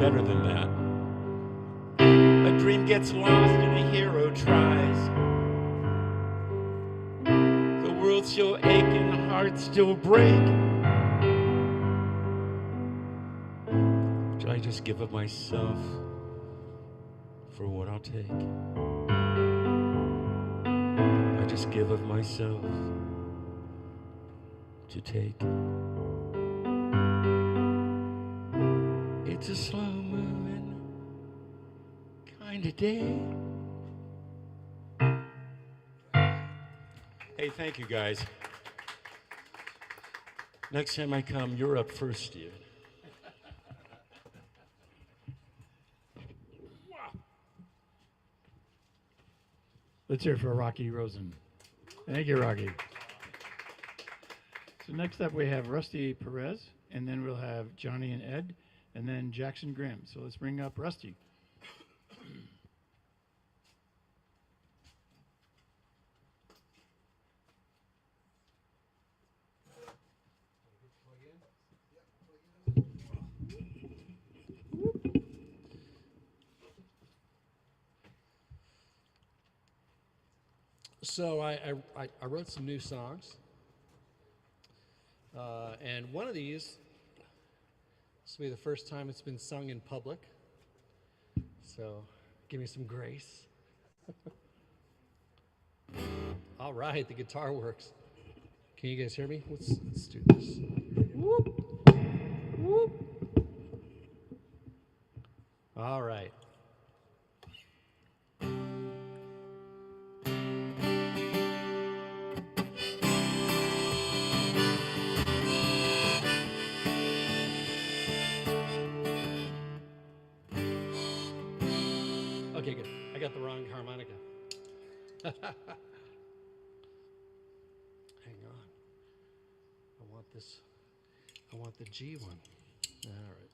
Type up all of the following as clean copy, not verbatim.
better than that. A dream gets lost and a hero tries. The world still ache and the heart still break. Should I just give up myself for what I'll take? I just give up myself to take. It's a slow moving kind of day. Hey, thank you guys. Next time I come, you're up first, Steve. Let's hear it for Rocky Rosen. Thank you, Rocky. So next up we have Rusty Perez, and then we'll have Johnny and Ed, and then Jackson Grimm. So let's bring up Rusty. So I wrote some new songs, and one of these, this will be the first time it's been sung in public, so give me some grace. All right, the guitar works. Can you guys hear me? Let's do this. Whoop. Whoop. All right. Okay, good. I got the wrong harmonica. Hang on. I want this. I want the G one. All right.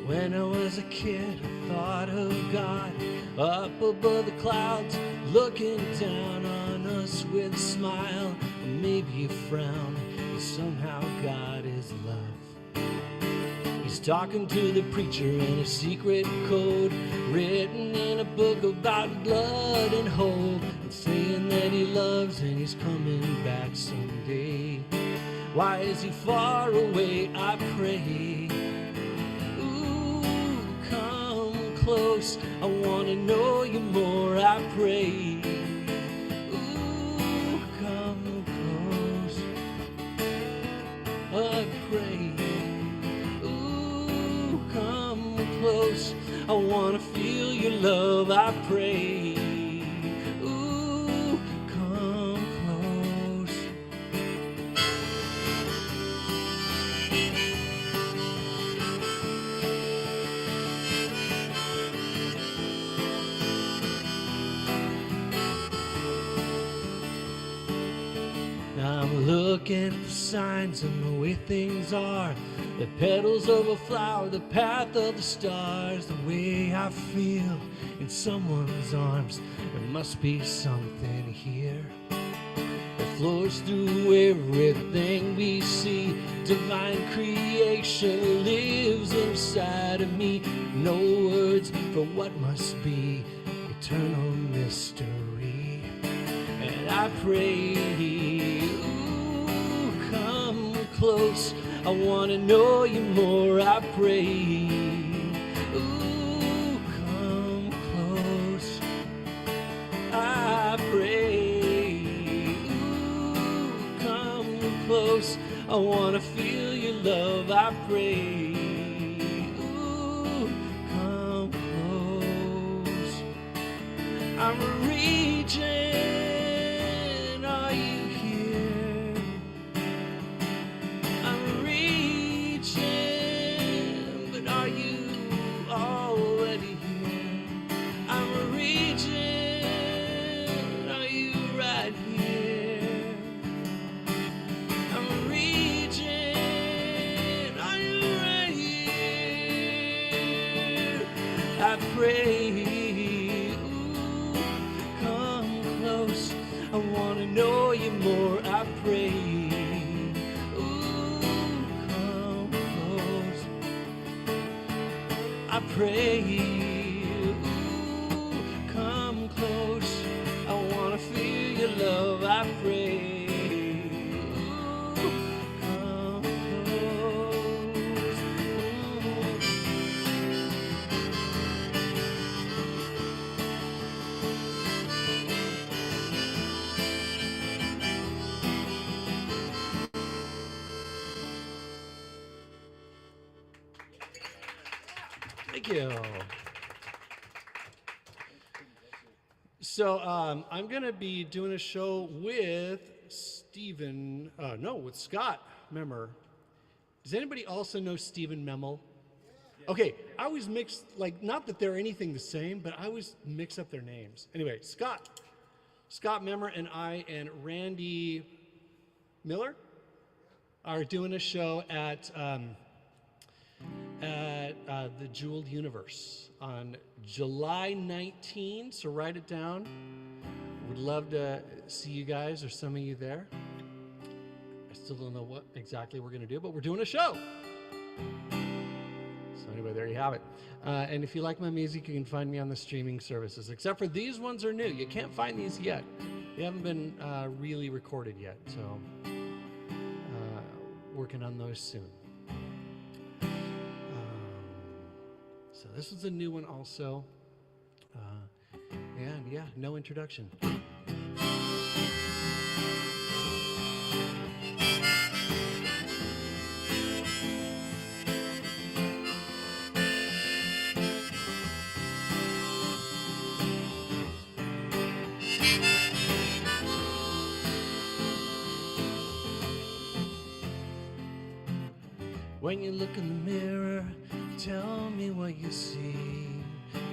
When I was a kid, I thought of God up above the clouds, looking down on us with a smile, or maybe a frown. But somehow God is love. He's talking to the preacher in a secret code, written in a book about blood and hope, and saying that he loves and he's coming back someday. Why is he far away, I pray? Close, I want to know you more, I pray. Ooh, come close, I pray. Ooh, come close, I want to feel your love, I pray. Ooh, come close. I'm looking for signs of the way things are, the petals of a flower, the path of the stars, the way I feel in someone's arms. There must be something here that flows through everything we see. Divine creation lives inside of me. No words for what must be eternal mystery. And I pray, ooh, come close. I want to know you more, I pray. Ooh, come close, I pray. Ooh, come close. I want to feel your love, I pray. Ooh, come close. I'm reaching. Are you here? I'm reaching, but are you already Thank you. So I'm going to be doing a show with with Scott Memmer. Does anybody also know Stephen Memel? Okay, I always mix, like, not that they're anything the same, but I always mix up their names. Anyway, Scott Memmer and I and Randy Miller are doing a show at the Jeweled Universe on July 19, so write it down. Would love to see you guys or some of you there. I still don't know what exactly we're going to do, but we're doing a show. So anyway, there you have it. And if you like my music, you can find me on the streaming services, except for these ones are new. You can't find these yet. They haven't been really recorded yet, so working on those soon. So this is a new one also. And yeah, no introduction. When you look in the mirror, tell me what you see.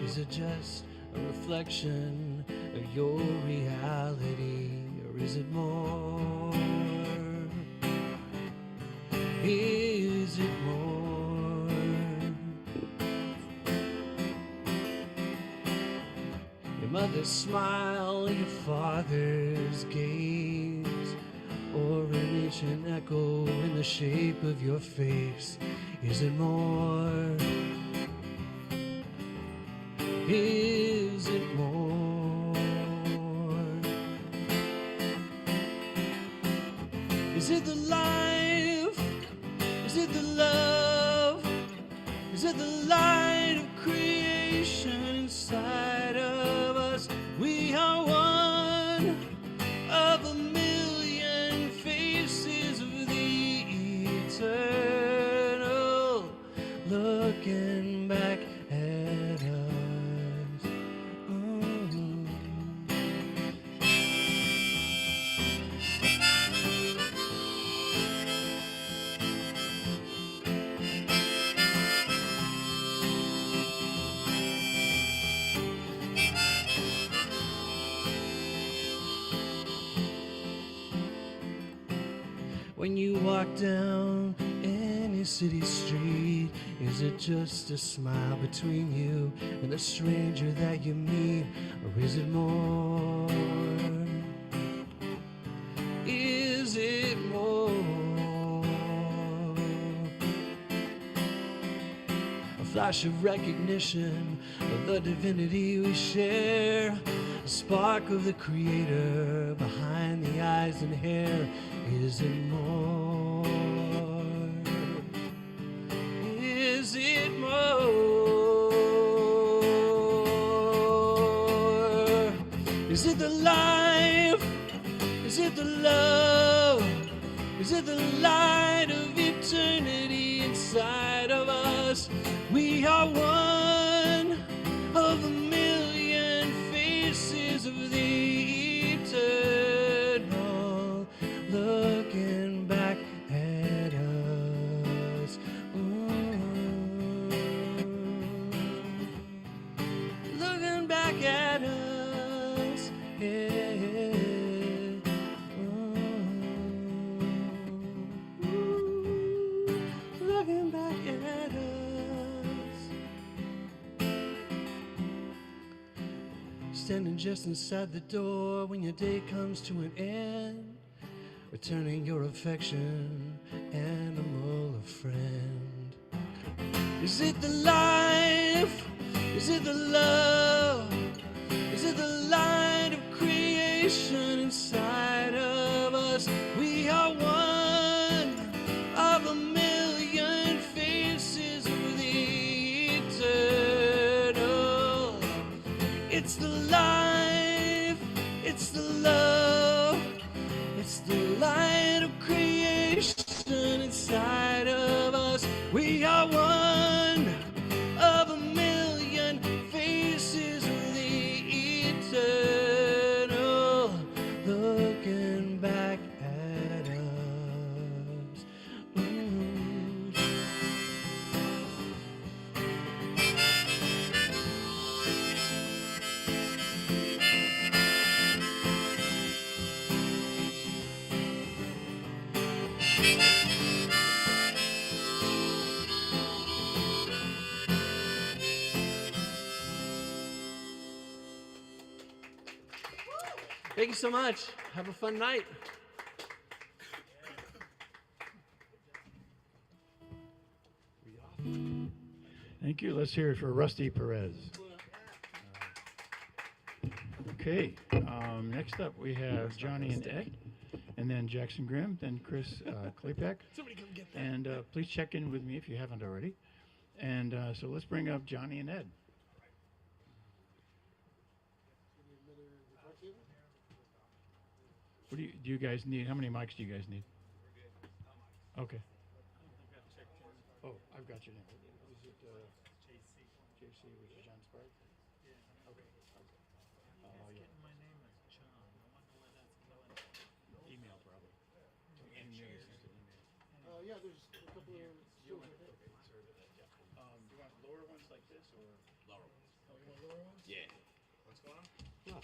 Is it just a reflection of your reality, or is it more? Is it more? Your mother's smile, your father's gaze, or an ancient echo in the shape of your face. Is it more? Is it more? Is it the life? Is it the love? Is it the light of creation inside of us? We are one of a million faces of the eternal, looking back at us. When you walk down any city street, is it just a smile between you and the stranger that you meet, or is it more? Is it more? A flash of recognition of the divinity we share, a spark of the Creator behind the eyes and hair. Is it more? Is it more? Is it the life? Is it the love? Is it the light of eternity inside of us? We are one of a million faces of the eternal, looking back at us. Looking back at us. Yeah. Looking back at us. Standing just inside the door when your day comes to an end, returning your affection, animal or friend. Is it the life? Is it the love? Is it the light of creation inside of us? We are one of a million faces of the eternal. It's the life, it's the love, it's the light of creation inside of us. We are one of a million Thank you so much. Have a fun night. Thank you. Let's hear it for Rusty Perez. Okay. Next up, we have Johnny and Ed, and then Jackson Grimm, then Chris Klepek. Somebody come get that. And please check in with me if you haven't already. And so let's bring up Johnny and Ed. What do you guys need? How many mics do you guys need? Okay. Oh, I've got your name. Is it JC, which is John Spark? Yeah. Okay. Yeah. My name is John. I wonder where that's going. Email probably. Yeah, there's a couple of stools right there. Do you want lower ones like this or lower ones? Oh, you want lower ones? Yeah. What's going on? No.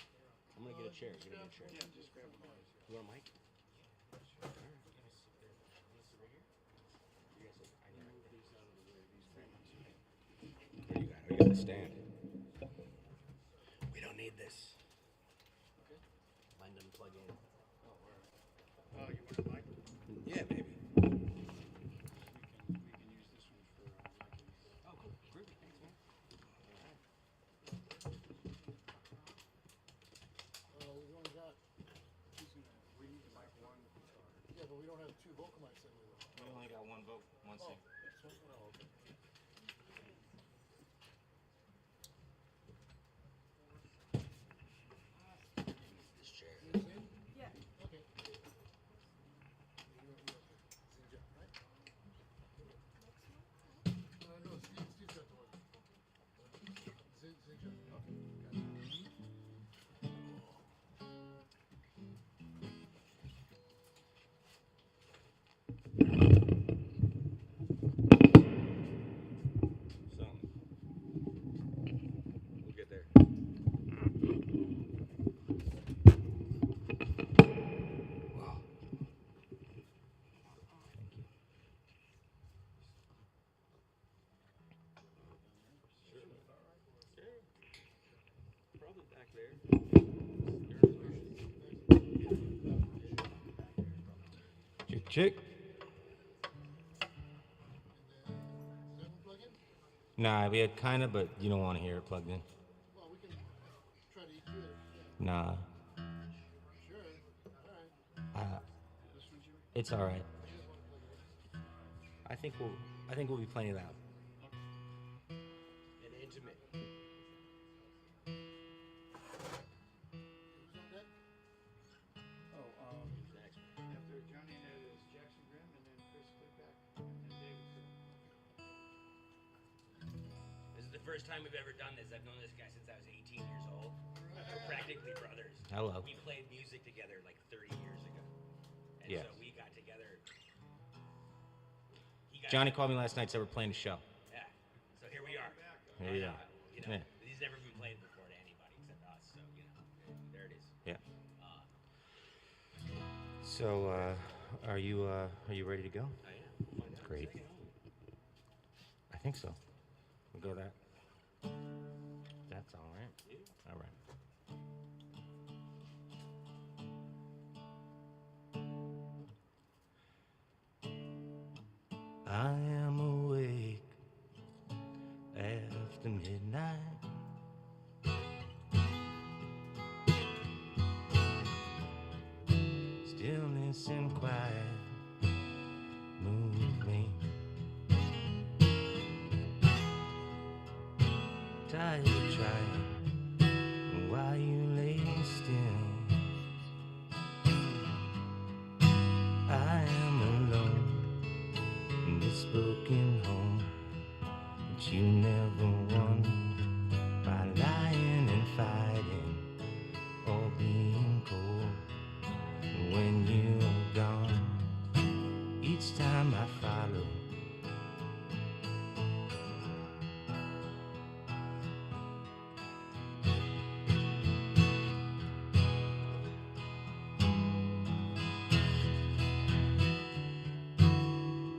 I'm gonna get a chair. Get a chair. Yeah, just grab one. You want a mic? There you go. You got the stand. We don't need this. Okay. Mine doesn't plug in. Oh, you want a mic? Yeah, maybe. We can use this one for miking. Oh, cool. Groovy. Thanks, man. We've only got. We need the mic one guitar. Yeah, but we don't have two vocal mics anyway. We only got one vote, one Oh, sing. this one? Oh, okay. This chair. Yeah. Okay. Zinja, right? No, Steve's got the one. Zinja. Okay. Gotcha. Something. We'll get there. Wow. Probably back there. Chick, chick. Does that one plug in? Nah, we had kind of, but you don't want to hear it plugged in. Well, we can try to EQ it. Nah. Sure. All right. It's all right. I think we'll be playing it out. And intimate. Who's on deck? Oh, after Johnny and Ed is Jackson Grimm, and then Chris Klepek, and then David. This is the first time we've ever done this. I've known this guy since I was 18 years old. We're practically brothers. Hello. We played music together like 30 years ago. And Yes. so we got together. Johnny called me last night, said we're playing a show. Yeah. So here we are. Here you go. You know, Yeah. he's never been played before to anybody except us. So, there it is. Yeah. Uh, So, are you ready to go? I am. Great. I think so. We'll go that. That's all right. All right. I am awake after midnight. Stillness and quiet move me. Tired of trying while you lay still. I am alone in this broken home that you never won by lying and fighting or being cold. When you're gone, each time I follow.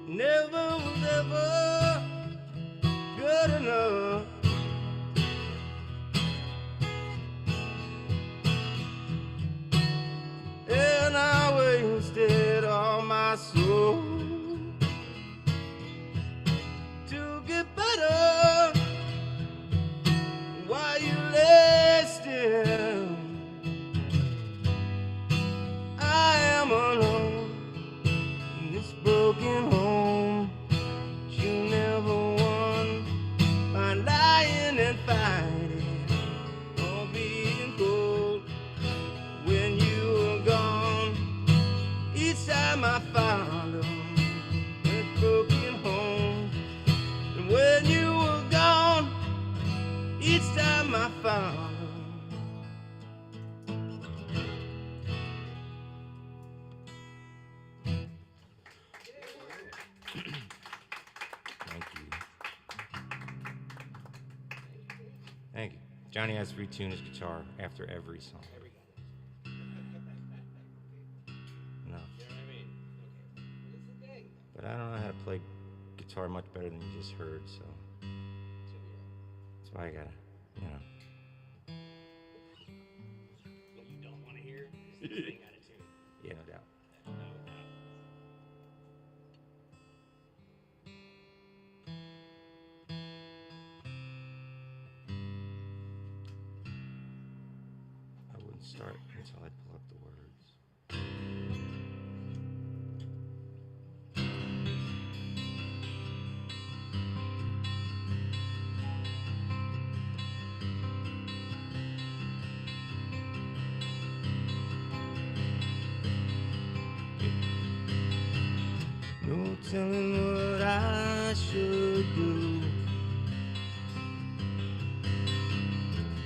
Never was ever good enough. soul to get better while you lay still. I am alone in this broken home. You never won by lying and fighting or being cold. When you were gone, each time I found this broken home. And when you were gone, each time I found Thank you. Thank you. Johnny has to retune his guitar after every song. No. But I don't know how to play guitar much better than you just heard, so that's why I gotta, you know. What you don't want to hear is the thing out of tune. Yeah, no doubt. No doubt. I wouldn't start until I pull up the words. No telling what I should do.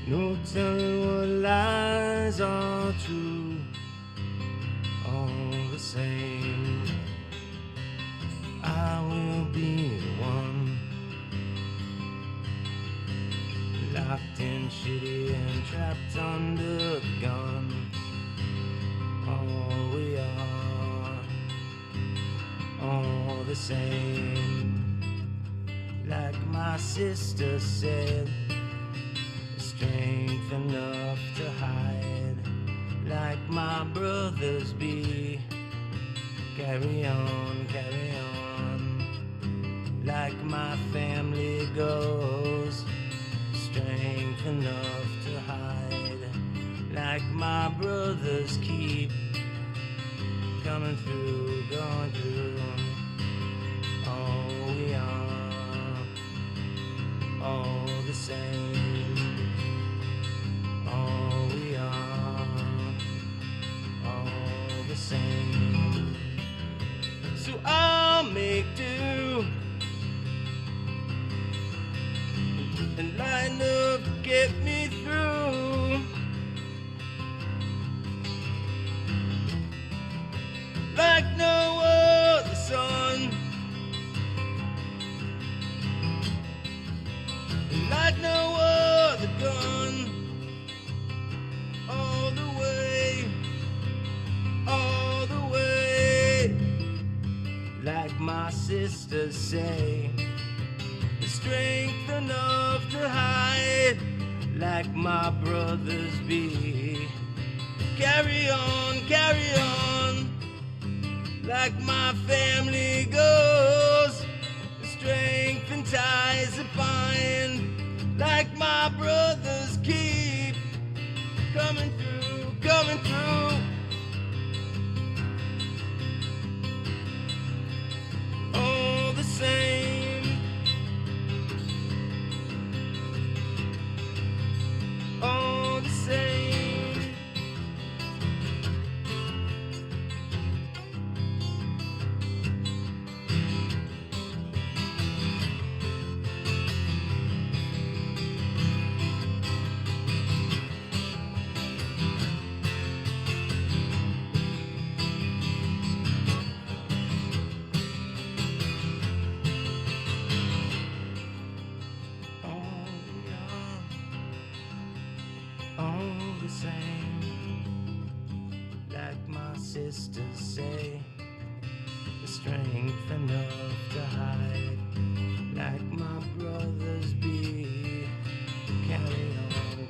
No telling what lies are true. All the same, I will be the one locked in shitty and trapped under the gun. All we are, all the same. Like my sister said, strength enough to hide, like my brothers be. Carry on, like my family goes. Strength enough to hide, like my brothers keep. Coming through, going through. All we are, all the same. All we are, all the same. So I'll make do and line up to get me through. Like no other sun, like no other gun. All the way, all the way. Like my sisters say, strength enough to hide, like my brothers be. Carry on, like my family goes. Strength and ties that bind, like my brothers keep. Coming through, coming through. All the same. All the same. All the same, like my sisters say, the strength enough to hide, like my brothers be. Carry on,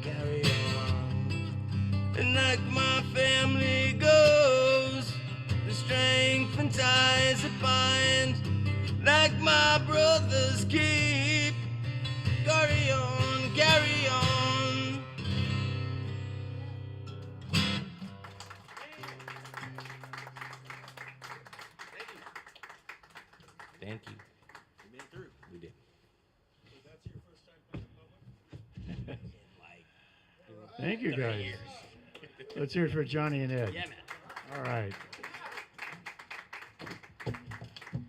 and like my family goes, the strength and ties that bind, like my brothers keep. Carry on, carry on. Thank you. We made it through. We did. That's your first time playing in public? Like Thank you, 30 guys. years. Let's hear it for Johnny and Ed. Yeah, man. All right.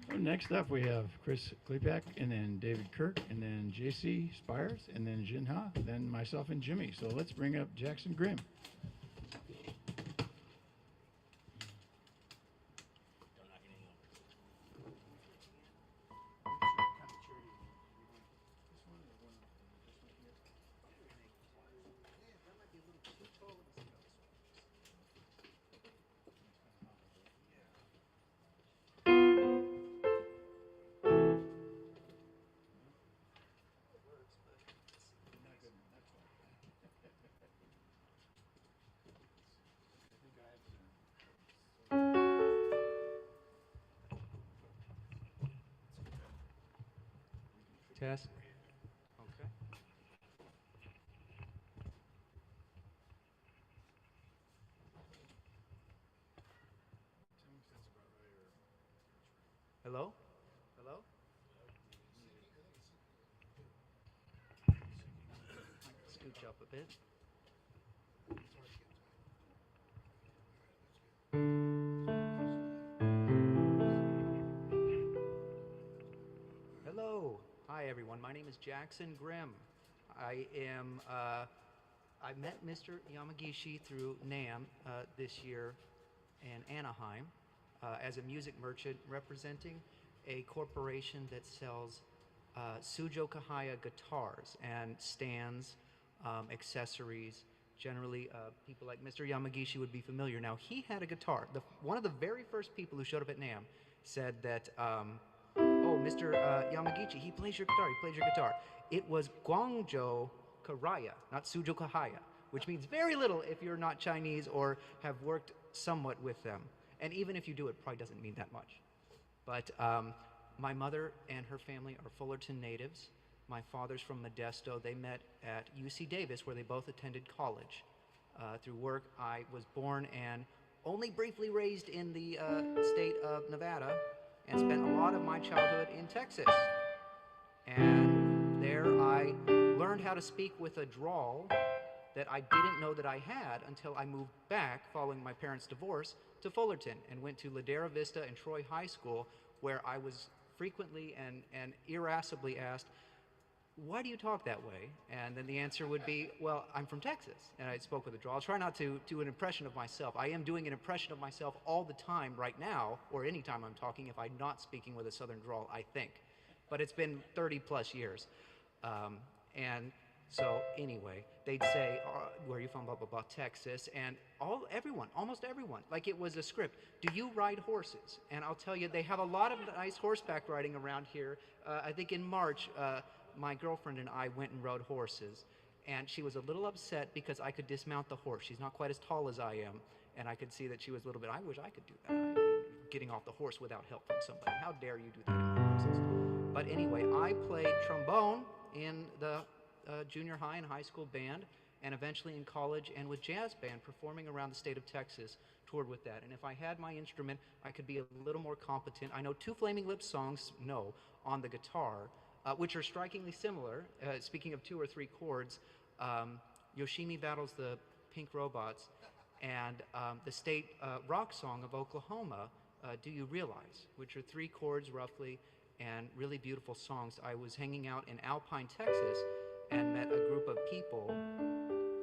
Well, next up, we have Chris Klepak, and then David Kirk, and then JC Spires, and then Jin Ha, then myself and Jimmy. So let's bring up Jackson Grimm. Don't knock anything over. Test. Okay. Hello? Hello? Scooch up a bit. Hello. Hi, everyone. My name is Jackson Grimm. I met Mr. Yamagishi through NAMM this year in Anaheim as a music merchant representing a corporation that sells Sujo Kahaya guitars and stands, accessories. Generally, people like Mr. Yamagishi would be familiar. Now, he had a guitar. One of the very first people who showed up at NAMM said that, oh, Mr. Yamagishi, he plays your guitar. It was Guangzhou Karaya, not Sujo Kahaya, which means very little if you're not Chinese or have worked somewhat with them. And even if you do, it probably doesn't mean that much. But my mother and her family are Fullerton natives. My father's from Modesto. They met at UC Davis, where they both attended college. Through work, I was born and only briefly raised in the state of Nevada and spent a lot of my childhood in Texas. And there I learned how to speak with a drawl that I didn't know that I had until I moved back following my parents' divorce to Fullerton and went to Ladera Vista and Troy High School, where I was frequently and irascibly asked, why do you talk that way? And then the answer would be, well, I'm from Texas, and I spoke with a drawl. I'll try not to do an impression of myself. I am doing an impression of myself all the time right now, or any time I'm talking, if I'm not speaking with a southern drawl, I think. But it's been 30 plus years. And so anyway, they'd say, where are you from, blah, blah, blah, Texas, and almost everyone, like it was a script. Do you ride horses? And I'll tell you, they have a lot of nice horseback riding around here. I think in March, my girlfriend and I went and rode horses, and she was a little upset because I could dismount the horse. She's not quite as tall as I am, and I could see that she was a little bit, I wish I could do that, getting off the horse without help from somebody. How dare you do that in horses? But anyway, I played trombone in the junior high and high school band, and eventually in college and with jazz band, performing around the state of Texas, toured with that. And if I had my instrument, I could be a little more competent. I know 2 Flaming Lips songs, on the guitar, which are strikingly similar. Speaking of 2 or 3 chords, Yoshimi battles the Pink Robots, and the state rock song of Oklahoma, Do You Realize, which are 3 chords roughly, and really beautiful songs. I was hanging out in Alpine, Texas, and met a group of people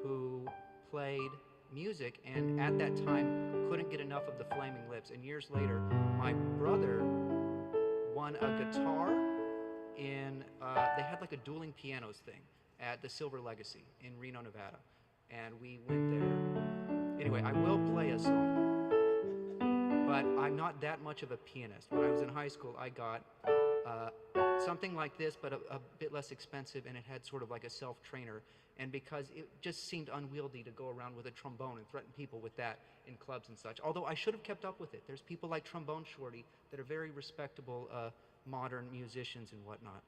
who played music, and at that time couldn't get enough of the Flaming Lips. And years later, my brother won a guitar in, they had like a dueling pianos thing at the Silver Legacy in Reno, Nevada. And we went there. Anyway, I will play a song, but I'm not that much of a pianist. When I was in high school, I got something like this, but a bit less expensive, and it had sort of like a self-trainer. And because it just seemed unwieldy to go around with a trombone and threaten people with that in clubs and such. Although I should have kept up with it. There's people like Trombone Shorty that are very respectable modern musicians and whatnot.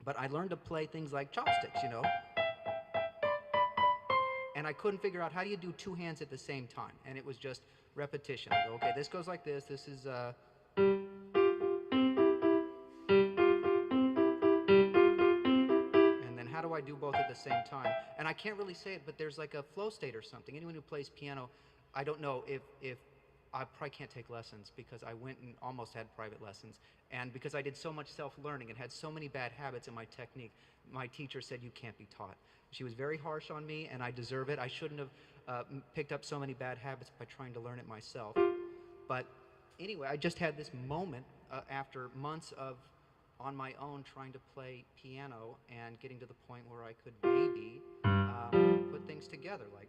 But I learned to play things like chopsticks, you know. And I couldn't figure out how do you do two hands at the same time. And it was just repetition. I go, okay, this goes like this. This is and then how do I do both at the same time? And I can't really say it, but there's like a flow state or something. Anyone who plays piano, I don't know if I probably can't take lessons because I went and almost had private lessons. And because I did so much self-learning and had so many bad habits in my technique, my teacher said, you can't be taught. She was very harsh on me, and I deserve it. I shouldn't have picked up so many bad habits by trying to learn it myself. But anyway, I just had this moment after months of on my own trying to play piano and getting to the point where I could maybe put things together like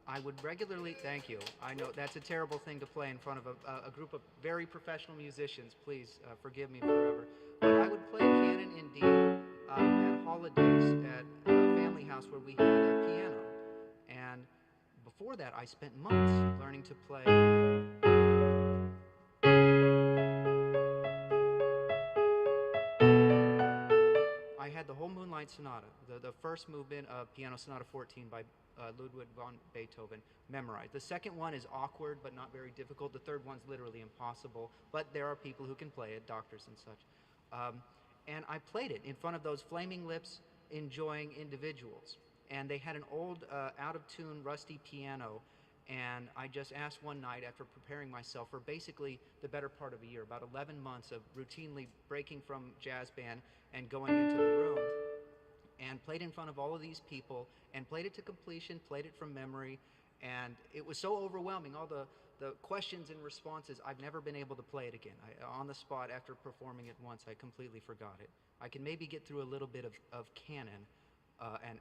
I would regularly, thank you. I know that's a terrible thing to play in front of a group of very professional musicians. Please forgive me forever. But I would play canon in D at holidays at a family house where we had a piano. And before that, I spent months learning to play. I had the whole Moonlight Sonata, the first movement of Piano Sonata 14 by Ludwig von Beethoven, memorized. The second one is awkward but not very difficult. The third one's literally impossible, but there are people who can play it, doctors and such. And I played it in front of those flaming lips, enjoying individuals. And they had an old, out-of-tune, rusty piano, and I just asked one night after preparing myself for basically the better part of a year, about 11 months of routinely breaking from jazz band and going into the room, and played in front of all of these people and played it to completion, played it from memory, and it was so overwhelming, all the questions and responses, I've never been able to play it again. On the spot, after performing it once, I completely forgot it. I can maybe get through a little bit of canon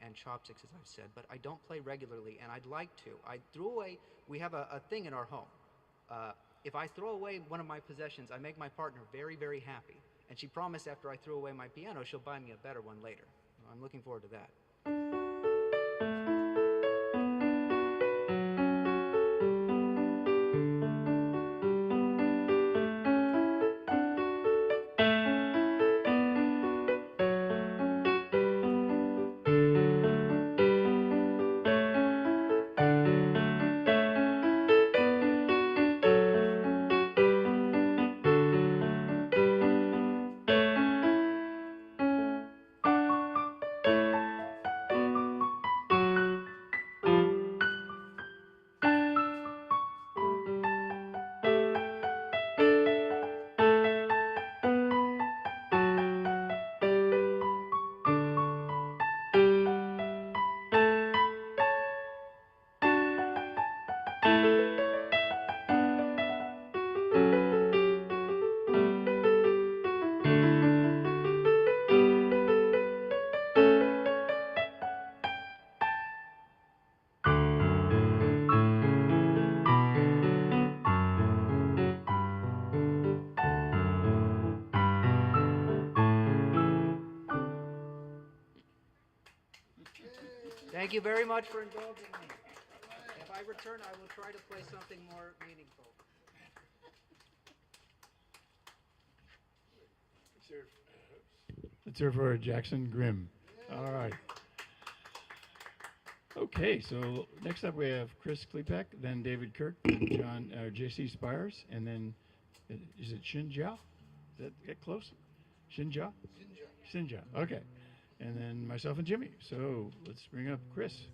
and chopsticks, as I've said, but I don't play regularly, and I'd like to. I threw away, we have a thing in our home. If I throw away one of my possessions, I make my partner very, very happy. And she promised after I threw away my piano, she'll buy me a better one later. I'm looking forward to that. Thank you very much for indulging me. If I return, I will try to play something more meaningful. Let's hear for Jackson Grimm. All right. Okay, so next up we have Chris Klepek, then David Kirk, then J.C. Spires, and then Is it Xinjia? Is that get close? Xinjia? Ginger. Xinjia. Okay. And then myself and Jimmy. So let's bring up Chris.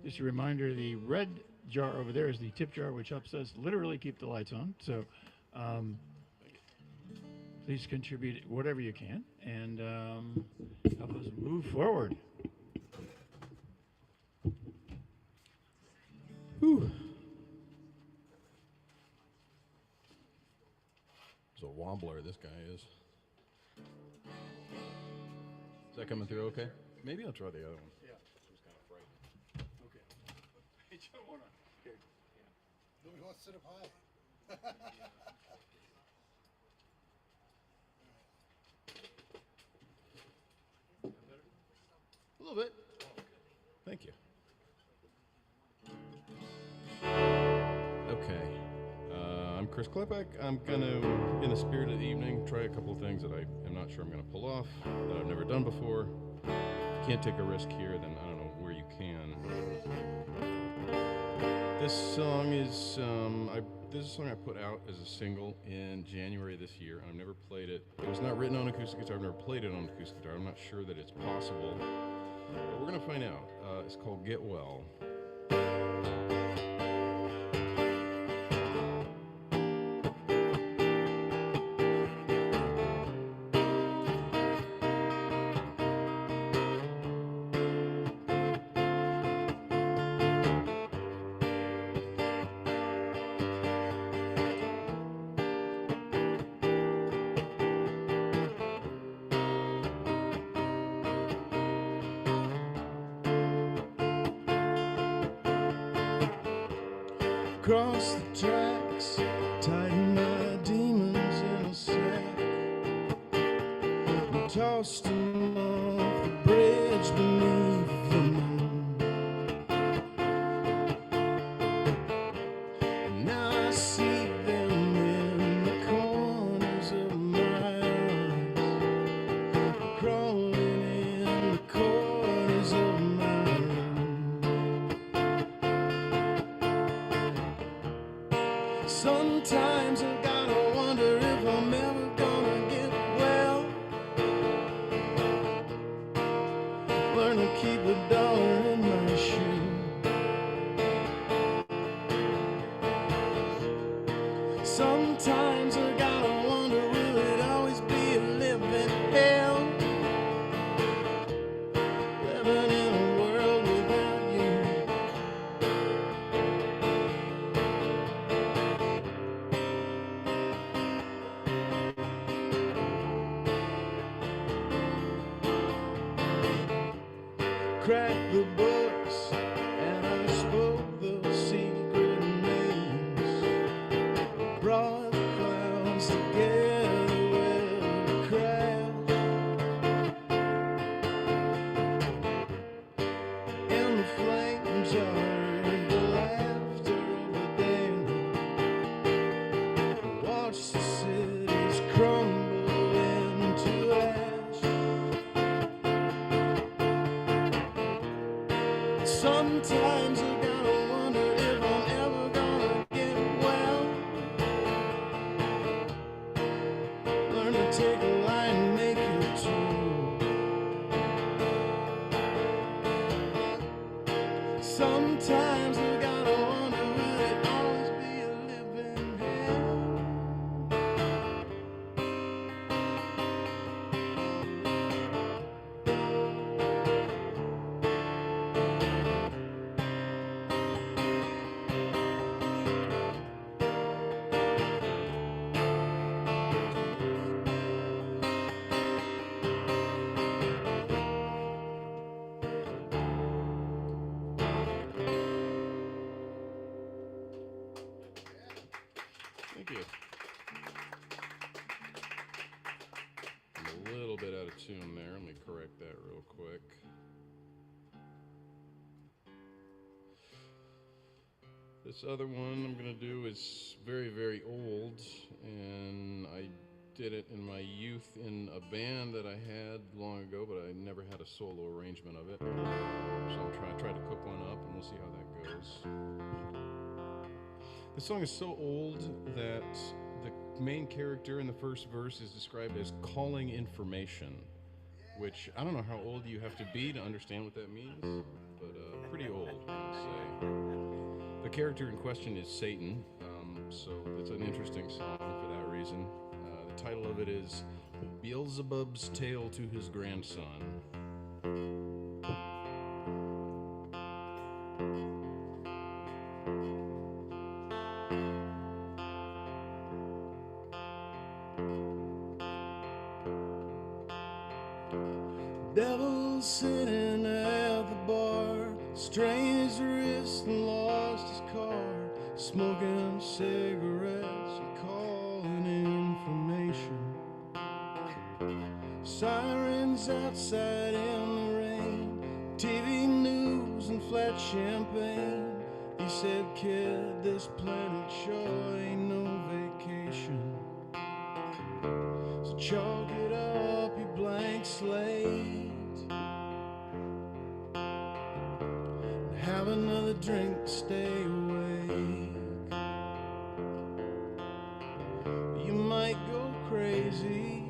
Just a reminder, the red jar over there is the tip jar, which helps us literally keep the lights on. So please contribute whatever you can and help us move forward. Whew. It's a wobbler, this guy is. Is that coming through okay? Maybe I'll try the other one. Yeah. She was kind of frightened. Okay. I don't want to. Nobody wants to sit up high. A little bit. Thank you. Okay. I'm Chris Klepek. I'm going to, in the spirit of the evening, try a couple of things that I am not sure I'm going to pull off, that I've never done before. If you can't take a risk here, then I don't know where you can. This song is this is a song I put out as a single in January this year, and I've never played it. It was not written on acoustic guitar. I've never played it on acoustic guitar. I'm not sure that it's possible, but we're going to find out. It's called Get Well. Across the tracks, tighten my demons in a sack, and tossed them off the bridge beneath the moon. And now I see them in the corners of my eyes, crawling in the corners of my room. Sometimes I gotta wonder if I'm ever gonna get well. Learn to keep a dollar in my shoe. Sometimes I gotta wonder, will it always be a living hell? Living in a world without you. Cracked the books and I spoke those secret names. Brought the clouds together with a crash. And the flames are the laughter of the damned. Watch the cities crumble into ash. Sometimes I gotta wonder if I'm ever gonna get well. Learn to take a lie and make it true. Sometimes I gotta wonder, will it always be a living hell? Thank you. I'm a little bit out of tune there. Let me correct that real quick. This other one I'm going to do is very, very old, and I did it in my youth in a band that I had long ago, but I never had a solo arrangement of it. So I'm trying to cook one up, and we'll see how that goes. This song is so old that the main character in the first verse is described as calling information, which I don't know how old you have to be to understand what that means, but pretty old, I would say. The character in question is Satan, so it's an interesting song for that reason. The title of it is Beelzebub's Tale to His Grandson. Devil sitting at the bar, strained his wrist and lost his card, smoking cigarettes and calling information. Sirens outside in the rain, TV news and flat champagne. He said, kid, this planet sure ain't no vacation. So chalk it up, you blank slate. Have another drink to stay awake. You might go crazy,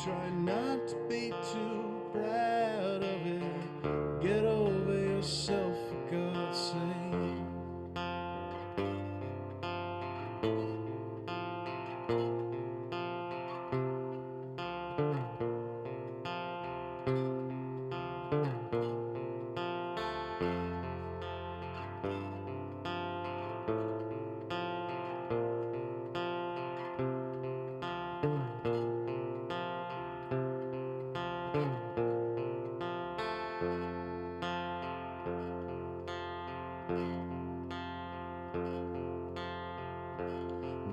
try not to be too proud of it. Get over yourself, for God's sake.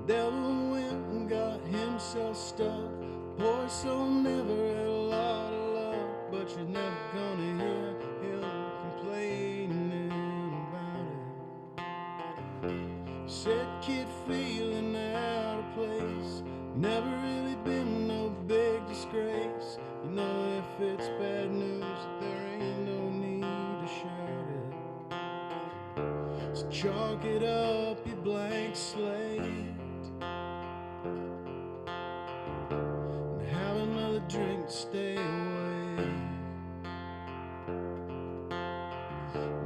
Devil went and got himself stuck. Poor soul never had a lot of luck, but you're never gonna hear him complaining about it. Said kid feeling out of place, never really been no big disgrace. You know if it's bad news, there ain't no need to shout it. So chalk it up, you blank slate. Drink to stay away.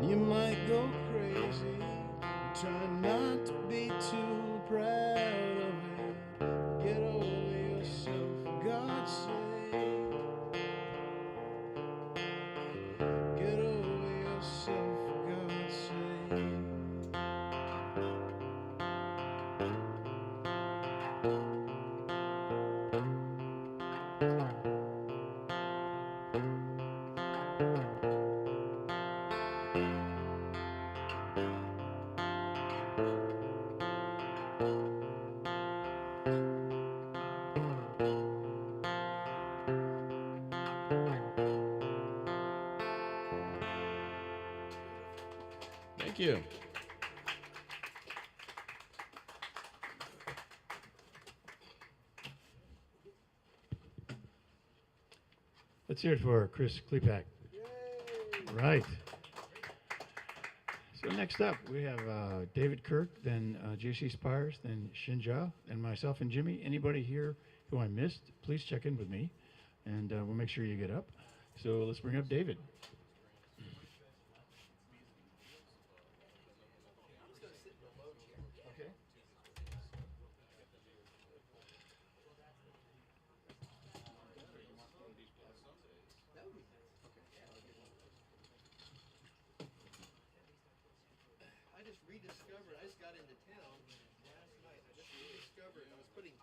You might go crazy, try not to be too proud of it. Get over yourself, for God's sake. Get over yourself, for God's sake. Thank you. Let's hear it for Chris Klepak. Right. So next up, we have David Kirk, then JC Spires, then Shinja, and myself and Jimmy. Anybody here who I missed, please check in with me, and we'll make sure you get up. So let's bring up David. Okay. I just rediscovered, I just got into town last night. I just rediscovered, I was putting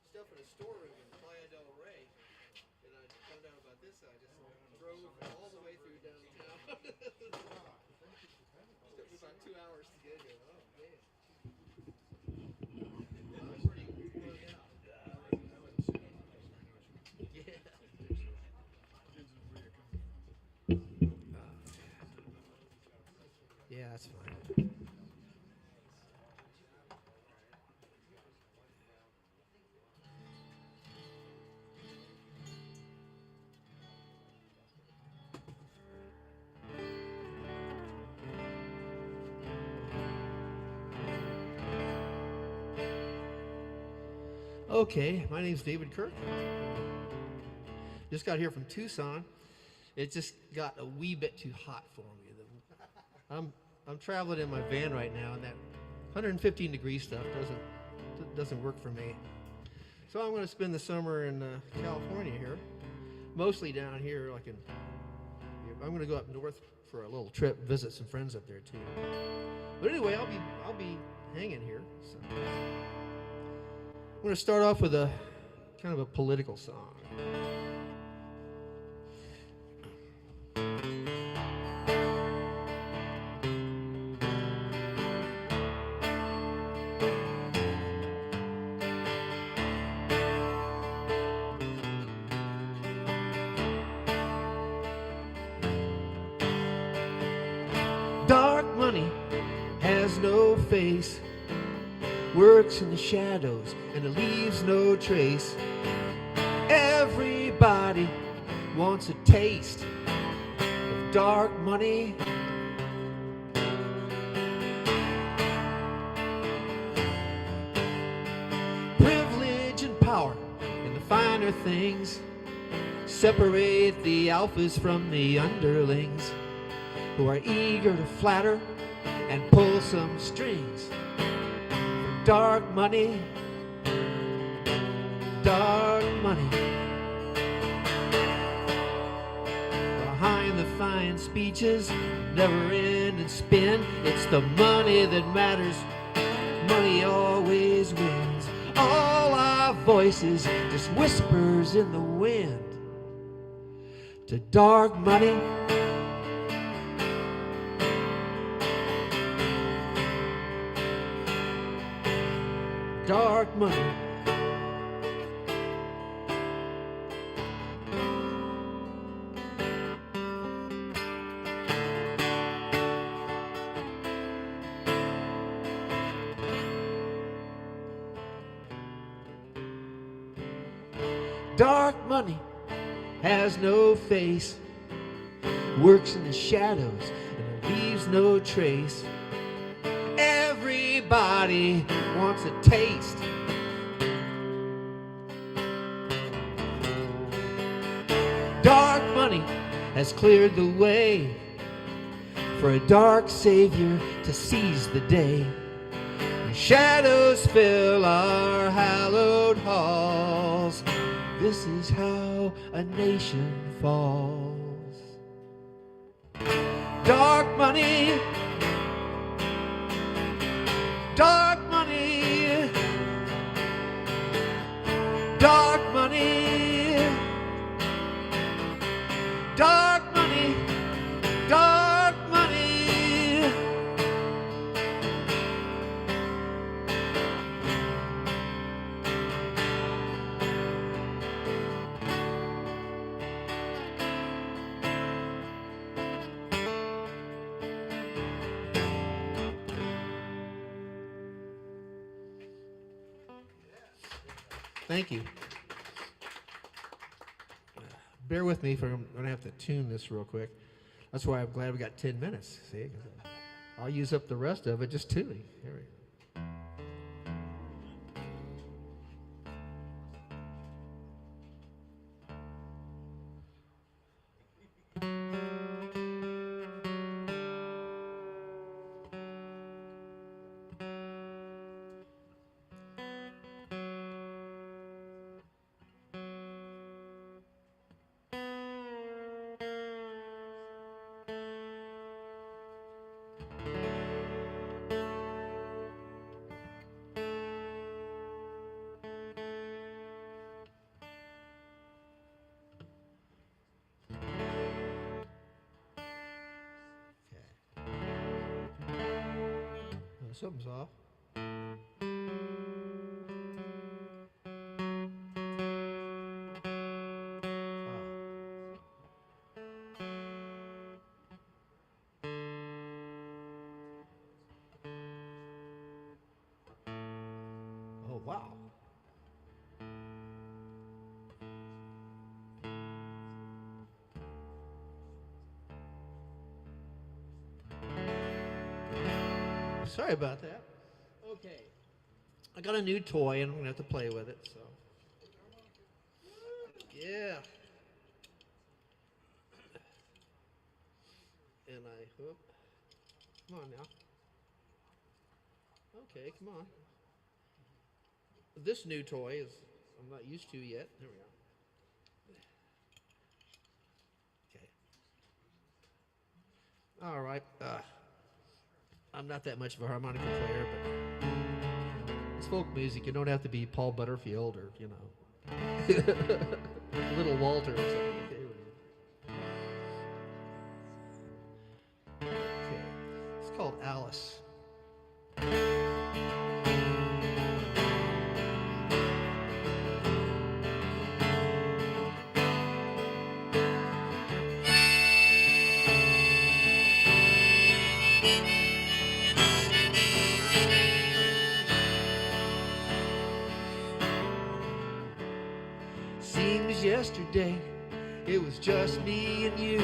stuff in a storeroom in Playa del Rey, and I found out about this. I just drove all the way through downtown. Took me about 2 hours to get here. Oh, man. Pretty burned out. Yeah. Yeah, that's fine. Okay, my name's David Kirk. Just got here from Tucson. It just got a wee bit too hot for me. I'm traveling in my van right now, and that 115 degree stuff doesn't work for me. So I'm going to spend the summer in California here, mostly down here. I'm going to go up north for a little trip, visit some friends up there too. But anyway, I'll be hanging here. So I'm going to start off with a kind of a political song. Dark money has no face, works in the shadows and it leaves no trace. Everybody wants a taste of dark money. Privilege and power and the finer things separate the alphas from the underlings, who are eager to flatter and pull some strings for dark money, dark money. Behind the fine speeches, never-ending spin, it's the money that matters. Money always wins. All our voices just whispers in the wind to dark money. Dark money. Dark money has no face, works in the shadows and it leaves no trace. Everybody wants a taste. Dark money has cleared the way for a dark savior to seize the day. And shadows fill our hallowed halls. This is how a nation falls. Dark money, dark money, dark money, dark money, dark money. Thank you. Bear with me, for I'm going to have to tune this real quick. That's why I'm glad we got 10 minutes. See, I'll use up the rest of it just tuning. Here we go. Something's off. Oh, wow. Sorry about that. Okay. I got a new toy and I'm gonna have to play with it. So yeah. And I hope. Come on now. Okay, come on. This new toy is I'm not used to yet. There we go. Okay. All right. I'm not that much of a harmonica player, but it's folk music. You don't have to be Paul Butterfield or Little Walter or something. Okay. It's called Alice. Seems yesterday it was just me and you.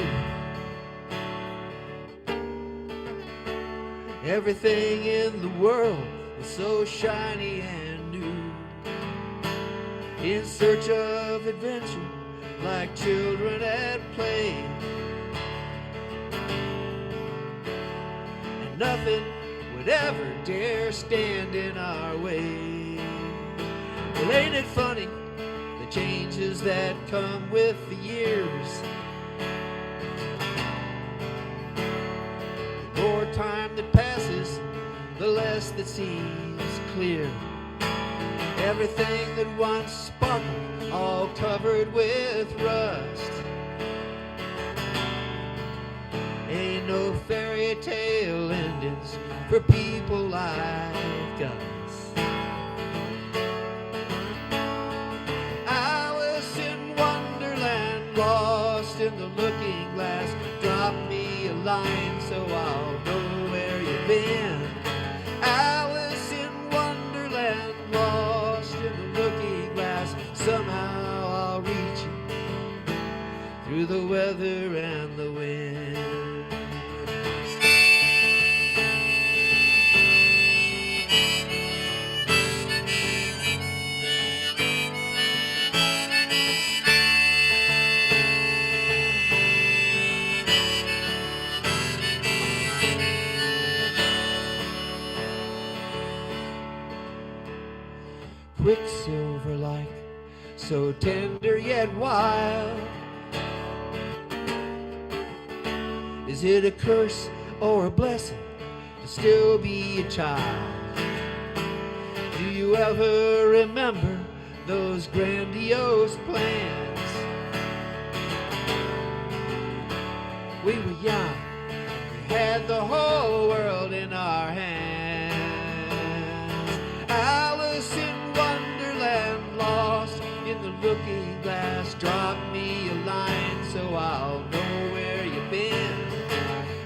Everything in the world is so shiny and new. In search of adventure like children at play. And nothing would ever dare stand in our way. Well, ain't it funny? Changes that come with the years. The more time that passes, the less that seems clear. Everything that once sparkled, all covered with rust. Ain't no fairy tale endings for people like us. Lost in the looking glass, drop me a line so I'll know where you've been. Alice in Wonderland, lost in the looking glass, somehow I'll reach you through the weather and the wind. Quicksilver like, so tender yet wild. Is it a curse or a blessing to still be a child? Do you ever remember those grandiose plans? We were young, we had the whole world in our hands. Alice in Wonderland, lost in the looking glass, drop me a line so I'll know where you've been.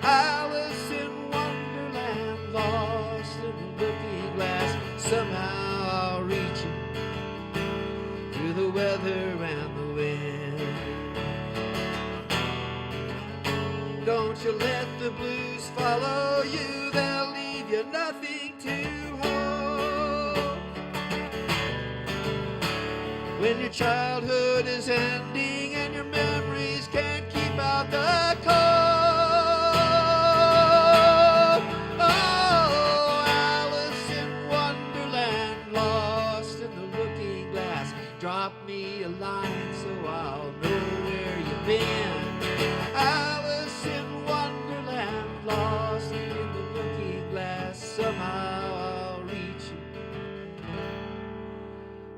Alice in Wonderland, lost in the looking glass, somehow I'll reach you through the weather and the wind. Don't you let the blues follow you, they'll leave you nothing to hold. When your childhood is ending and your memories can't keep out the cold. Oh, Alice in Wonderland, lost in the looking glass, drop me a line so I'll know where you've been. Alice in Wonderland, lost in the looking glass, somehow I'll reach you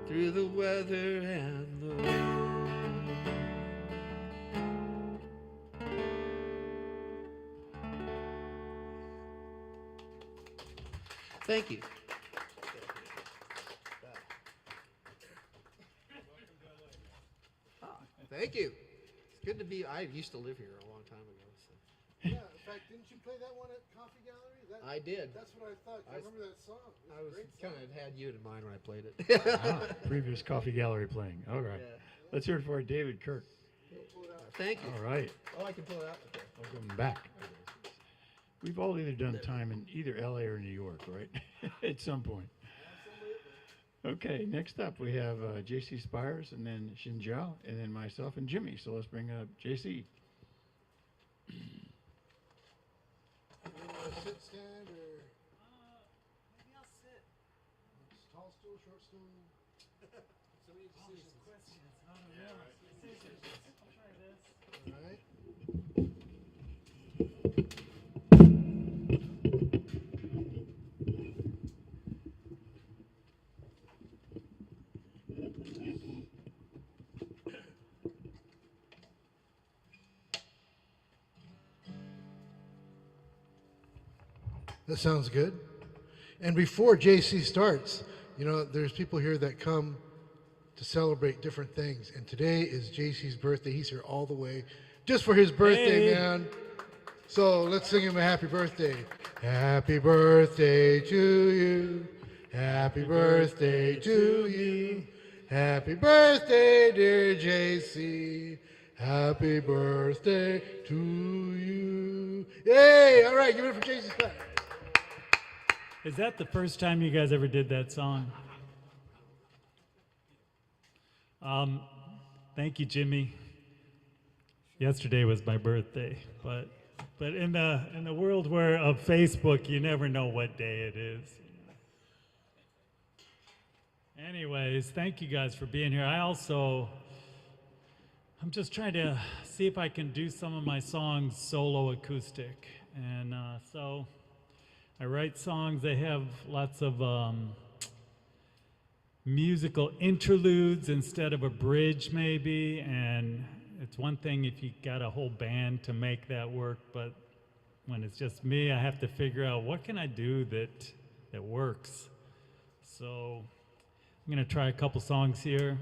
through the weather and the wind. Thank you. Thank you. It's good to be. I used to live here a long time ago. So. Yeah, in fact, didn't you play that one at Coffee Gallery? I did. That's what I thought. I remember that song. I was kind of had you in mind when I played it. Previous Coffee Gallery playing. All right. Yeah. Let's hear it for David Kirk. Thank you. All right. Oh, I can pull it out. Okay. Welcome back. We've all either done time in either LA or New York, right? At some point. Okay, next up we have JC Spires and then Xinjiao and then myself and Jimmy. So let's bring up JC. Sit, stand, or Maybe I'll sit. tall stool, short stool? So many All these decisions. questions. I don't know. Decisions. I'll try this. All right. That sounds good. And before JC starts, you know, there's people here that come to celebrate different things. And today is JC's birthday. He's here all the way just for his birthday, Hey. man. So let's sing him a happy birthday. Happy birthday to you. Happy birthday to you. Happy birthday, dear JC. Happy birthday to you. Yay! All right, give it up for JC Scott. Is that the first time you guys ever did that song? Thank you, Jimmy. Yesterday was my birthday, but in the world of Facebook, you never know what day it is. Anyways, thank you guys for being here. I'm just trying to see if I can do some of my songs solo acoustic, and so I write songs. They have lots of musical interludes instead of a bridge, maybe, and it's one thing if you got a whole band to make that work, but when it's just me, I have to figure out what can I do that works. So I'm gonna try a couple songs here.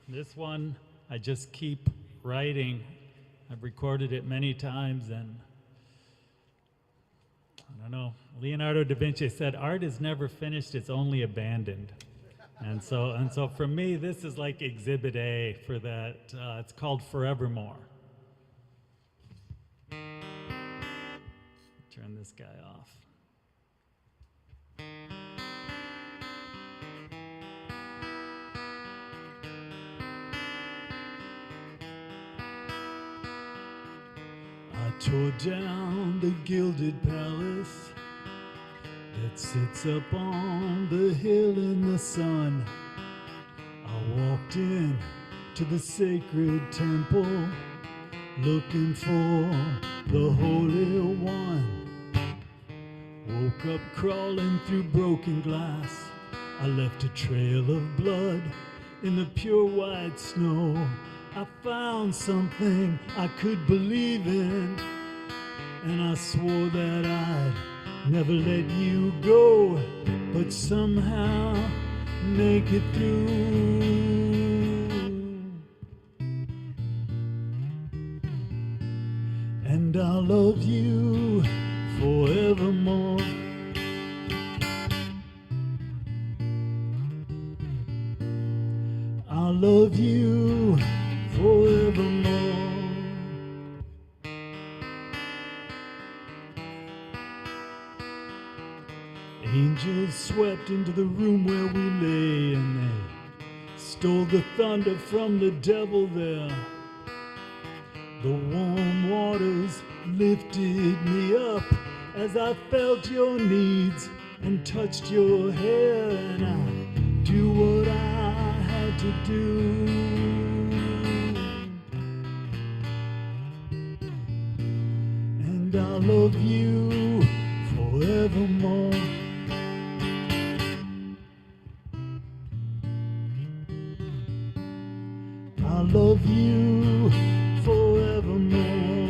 This one, I just keep writing. I've recorded it many times, and I don't know. Leonardo da Vinci said, "Art is never finished; it's only abandoned." And so for me, this is like Exhibit A for that. It's called Forevermore. Turn this guy off. I tore down the gilded palace that sits up on the hill in the sun. I walked in to the sacred temple looking for the Holy One. Woke up crawling through broken glass. I left a trail of blood in the pure white snow. I found something I could believe in, and I swore that I'd never let you go, but somehow make it through. And I'll love you forevermore. I'll love you forevermore. Angels swept into the room where we lay, and they stole the thunder from the devil there. The warm waters lifted me up as I felt your needs and touched your hair, and I do what I had to do. And I'll love you forevermore. I'll love you forevermore.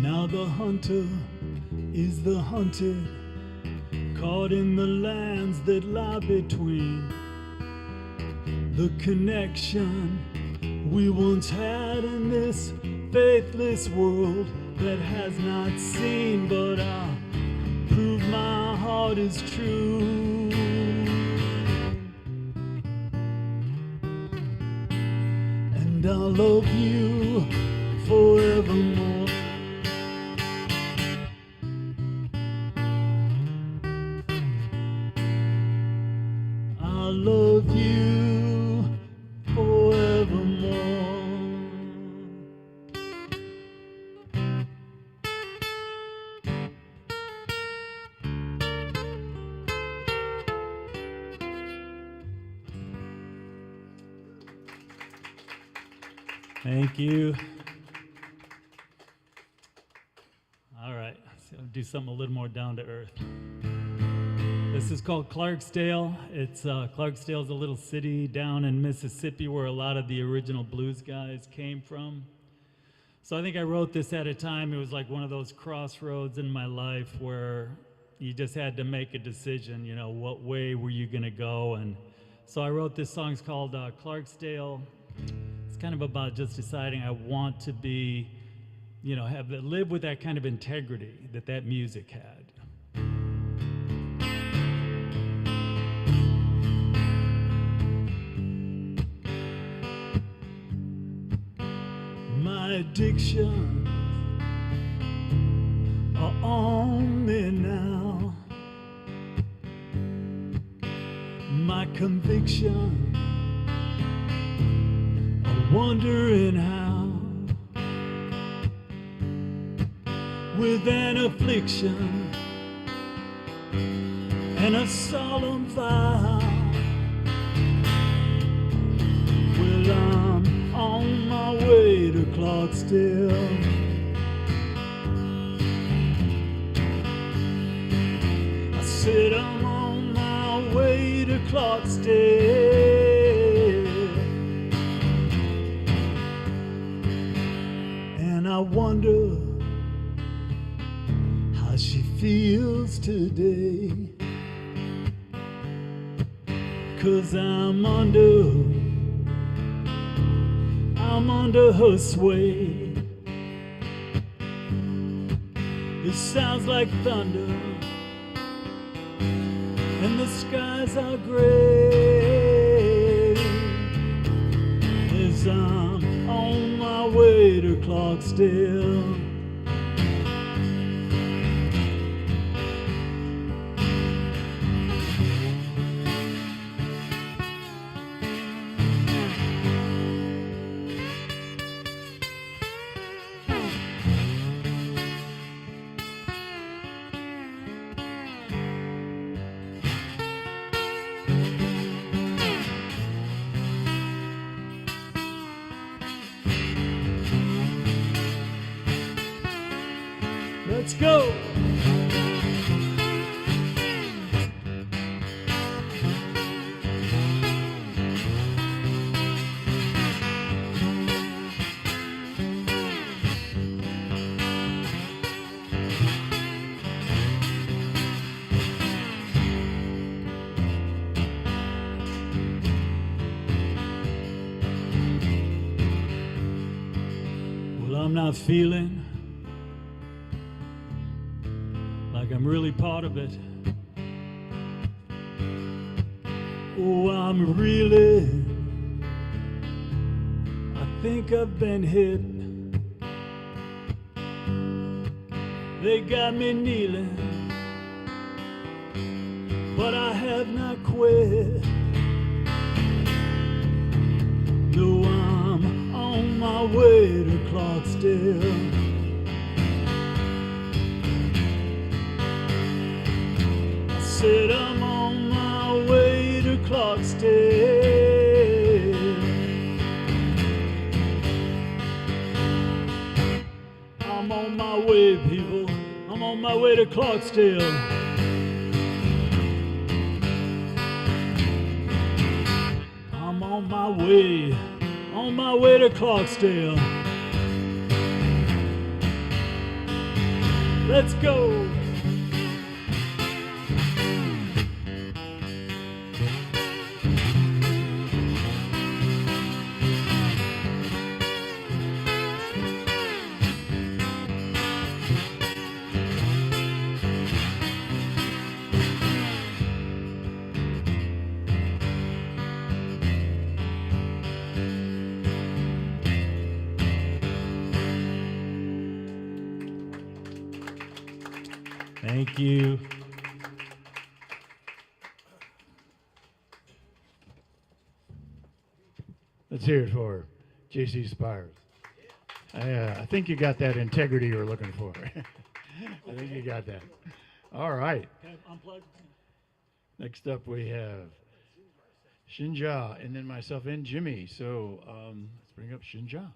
Now the hunter is the hunted, caught in the lands that lie between. The connection we once had in this faithless world that has not seen, but I'll prove my heart is true. And I'll love you forevermore. I love you forevermore. Thank you. All right, so I'll do something a little more down to earth. This is called Clarksdale. Clarksdale's a little city down in Mississippi where a lot of the original blues guys came from. So I think I wrote this at a time, it was like one of those crossroads in my life where you just had to make a decision, you know, what way were you gonna go? And so I wrote this song, it's called Clarksdale. It's kind of about just deciding I want to be, you know, live with that kind of integrity that music had. My addictions are on me now. My conviction, wondering how, with an affliction and a solemn vow. Well, I'm on my way to Clarksdale. I said I'm on my way to Clarksdale. I wonder how she feels today, 'cause I'm under her sway. It sounds like thunder and the skies are gray as I'm on my way to Clarksdale. Let's go. Well, I'm not feeling like I'm really part of it. Oh, I'm reeling. I think I've been hit. They got me kneeling, but I have not quit. No, I'm on my way to Clarksdale. Said I'm on my way to Clarksdale. I'm on my way, people. I'm on my way to Clarksdale. I'm on my way to Clarksdale. Let's go. Thank you. Let's hear it for JC Spires. I think you got that integrity you were looking for. I think you got that. All right. Can I unplug? Next up we have Shinja, and then myself and Jimmy. So let's bring up Shinja.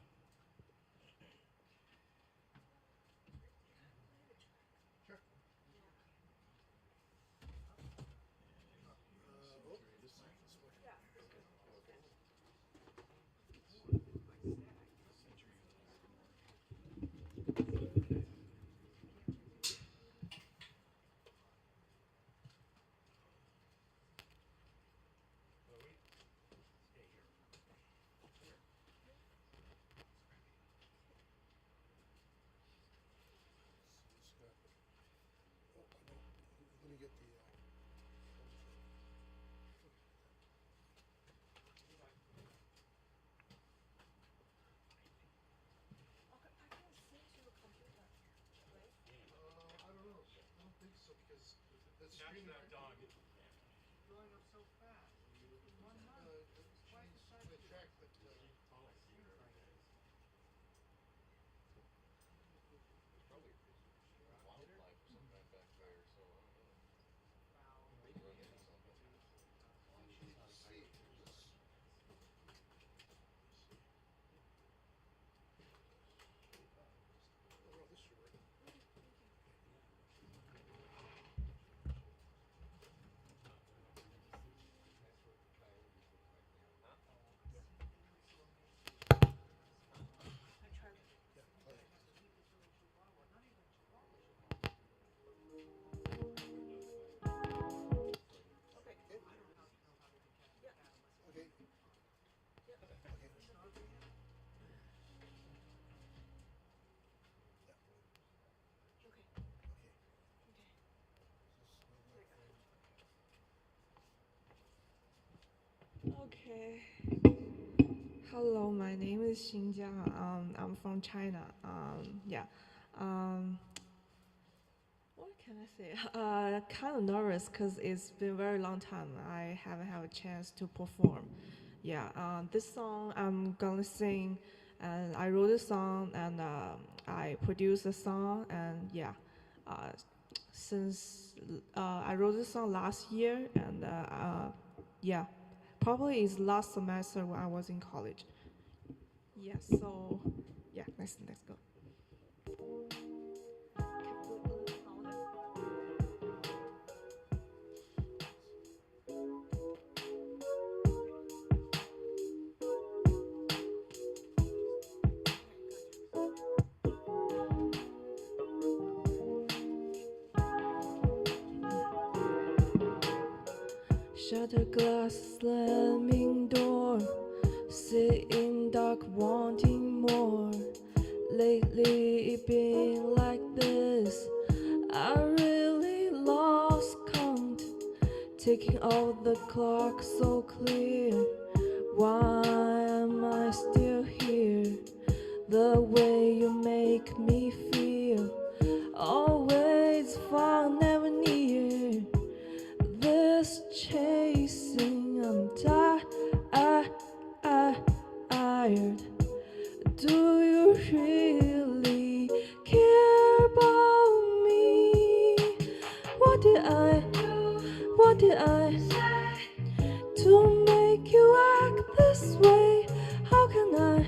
Okay. Hello, my name is Xinjia. I'm from China. Yeah. Um, what can I say? Kind of nervous because it's been a very long time. I haven't had a chance to perform. Yeah. This song I'm gonna sing, and I wrote the song and I produced the song, and yeah. Uh, since I wrote this song last year, and yeah. Probably is last semester when I was in college. Yeah, so yeah, let's go. Shattered glass, slamming door, sit in dark, wanting more. Lately it been like this. I really lost count, taking out the clock so clear. Why am I still here? The way you make me feel, always far, never near. This chasing, I'm tired. Do you really care about me? What did I say to make you act this way? How can I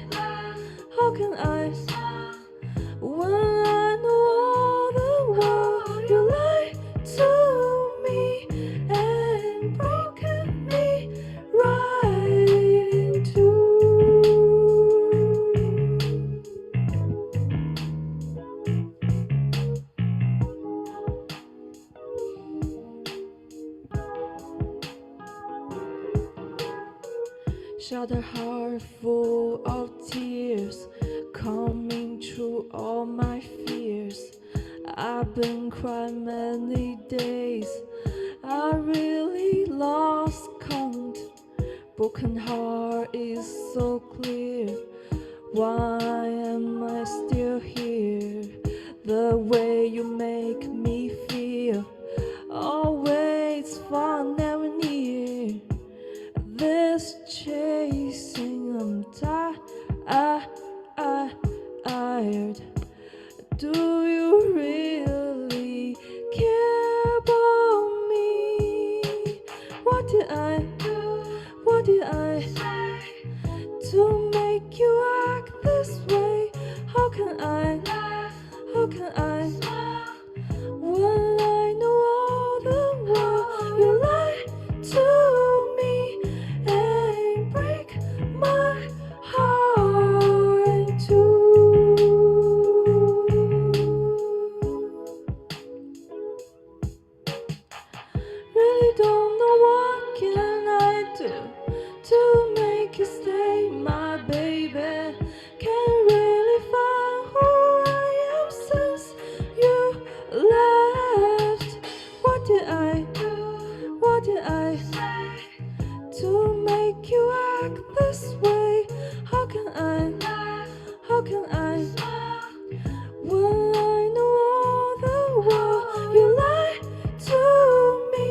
when I know all the while you lie to me and broken me right in two. cried many days. I really lost count. Broken heart is so clear. Why am I still here? The way you make me feel, always far, never near. This chasing, I'm tired. Do you really care about me? What did I do? What did I say to make you act this way? How can I? How can I? When I know all the while you lie to me and break my heart in two. Really don't know what can I do to make you stay, my baby. Can't really find who I am since you left. What did I do? What did I say to make you act this way? How can I? How can I? When I know all the while you lie to me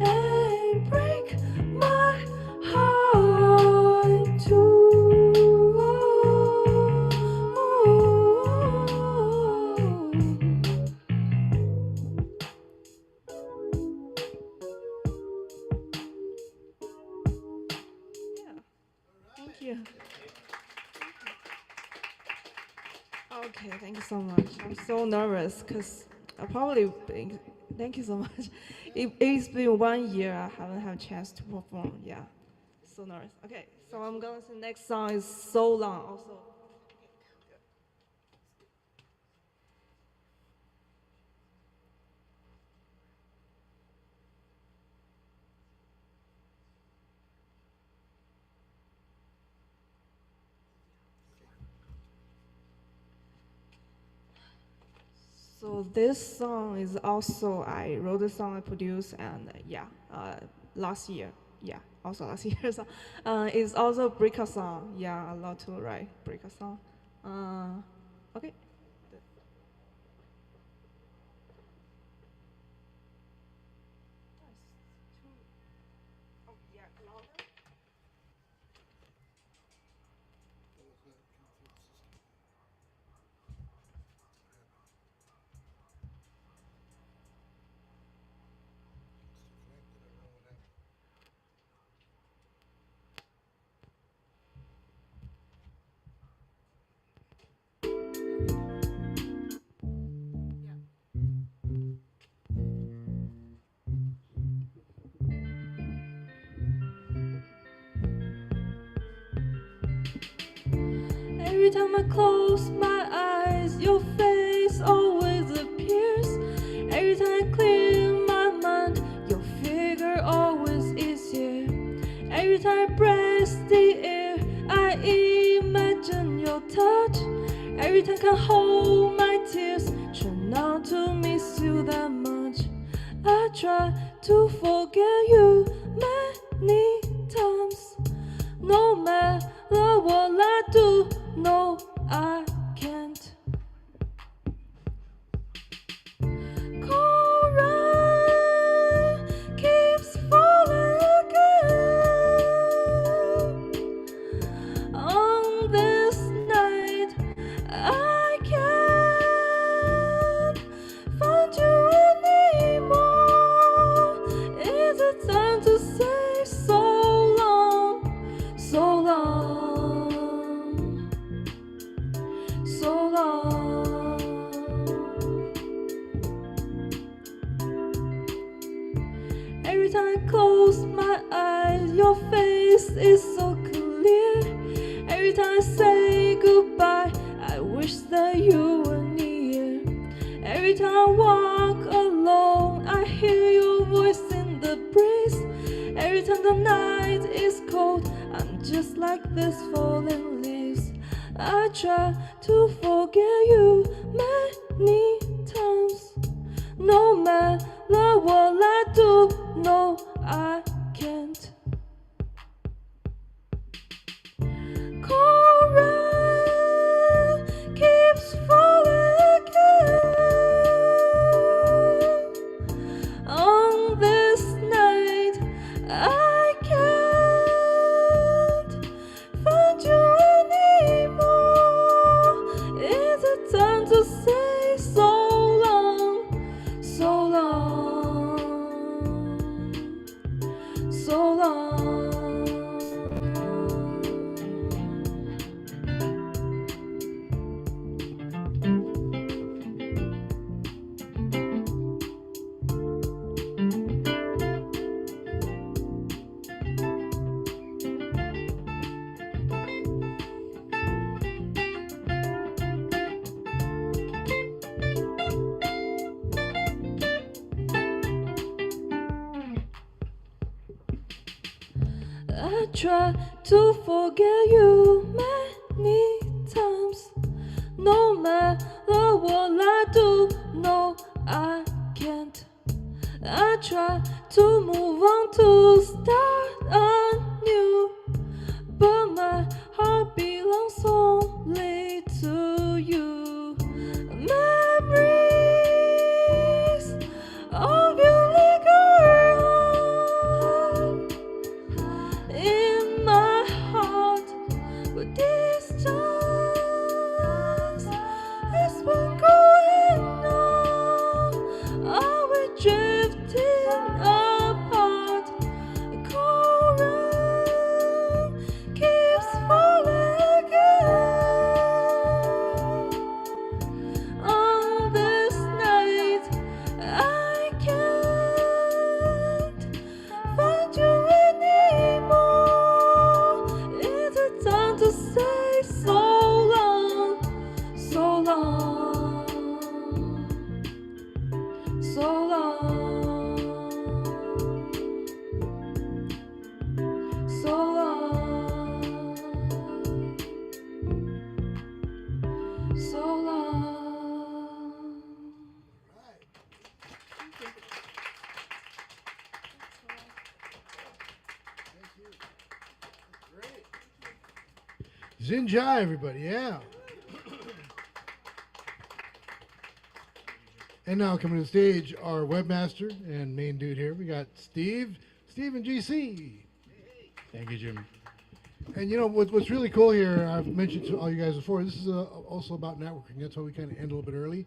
and break my heart in two. Yeah, thank you. Okay, thank you so much. I'm so nervous because I probably, thank you so much. It's been 1 year I haven't had a chance to perform. Yeah, so nervous. Okay, so I'm gonna sing next song is So Long also. So this song is also, I wrote the song, I produced, and last year. Yeah, also last year. So, it's also a breakup song. Yeah, I love to write breakup song. Okay. Every time I close my eyes, your face always appears. Every time I clear my mind, your figure always is here. Every time I press the air, I imagine your touch. Every time I can hold my tears, try not to miss you that much. I try to forget you many times. No matter what I do, no, I can't. Cold rain keeps falling again. On this night, I can't find you anymore. Is it time to say so long, so long, so long? Every time I close my eyes, your face is so clear. Every time I say goodbye, I wish that you were near. Every time I walk alone, I hear your voice in the breeze. Every time the night is cold, I'm just like this falling leaves. I try to forget you many times. No matter what I do, no, I can't. Coral keeps falling again. On this night, I can't find you anymore. Is it time to say so long, so long, so long? I try to forget you many times. No matter what I do, no, I can't. I try to move on to start anew, but my heart belongs only to you. Memories of you linger on in my heart, but this time it's been going on. Are we drifting apart? Coral keeps falling again. On this night, I can't find you anymore. Is it time to say so long, so long, so long, so long, so long? Zinjai, everybody, yeah. And now coming to the stage, our webmaster and main dude here. We got Steve and GC. Thank you, Jim. And you know what's really cool here, I've mentioned to all you guys before, this is also about networking. That's why we kind of end a little bit early.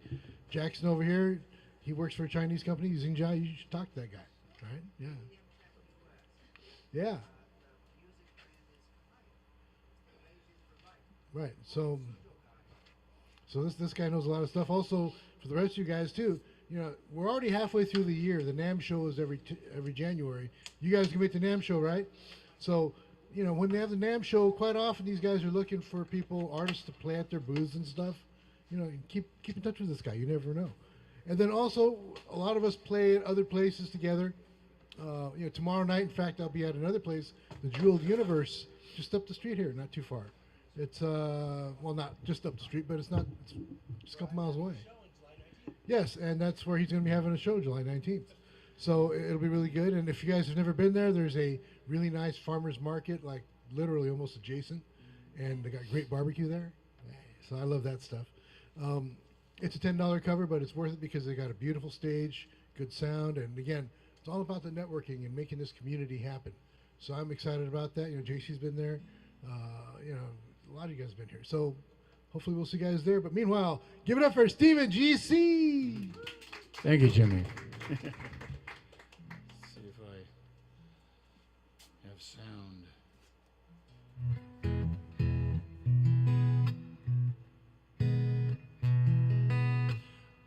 Jackson over here, he works for a Chinese company, Xinjia. You should talk to that guy, right? Yeah. Yeah. Right. So this guy knows a lot of stuff. Also, for the rest of you guys too, you know, we're already halfway through the year. The NAMM show is every January. You guys can make the NAMM show, right? So, you know, when they have the NAMM show, quite often these guys are looking for artists to play at their booths and stuff. You know, keep in touch with this guy. You never know. And then also, a lot of us play at other places together. You know, tomorrow night, in fact, I'll be at another place, the Jeweled Universe, just up the street here, not too far. It's well, not just up the street, but it's just a couple miles away. Yes, and that's where he's going to be having a show July 19th. So it'll be really good. And if you guys have never been there, there's a really nice farmers market, like literally almost adjacent, and they got great barbecue there. So I love that stuff. It's a $10 cover, but it's worth it because they got a beautiful stage, good sound, and again, it's all about the networking and making this community happen. So I'm excited about that. You know, JC's been there. You know, a lot of you guys have been here. So hopefully we'll see you guys there. But meanwhile, give it up for Steve and GC. Thank you, Jimmy. See if I have sound.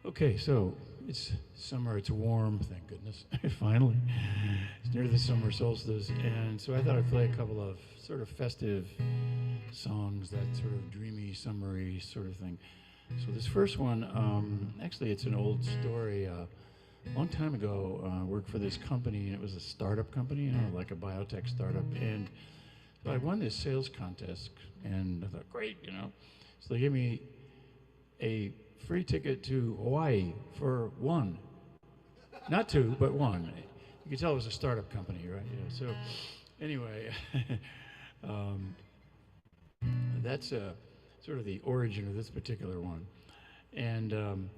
Okay, so it's summer, it's warm, thank goodness, finally. It's near the summer solstice, and so I thought I'd play a couple of sort of festive songs, that sort of dreamy, summery sort of thing. So this first one, actually it's an old story. A long time ago, I worked for this company, and it was a startup company, you know, like a biotech startup, and so I won this sales contest, and I thought, great, you know. So they gave me a free ticket to Hawaii for 1 Not two, but one. You can tell it was a startup company, right? Yeah. So, anyway, that's sort of the origin of this particular one. And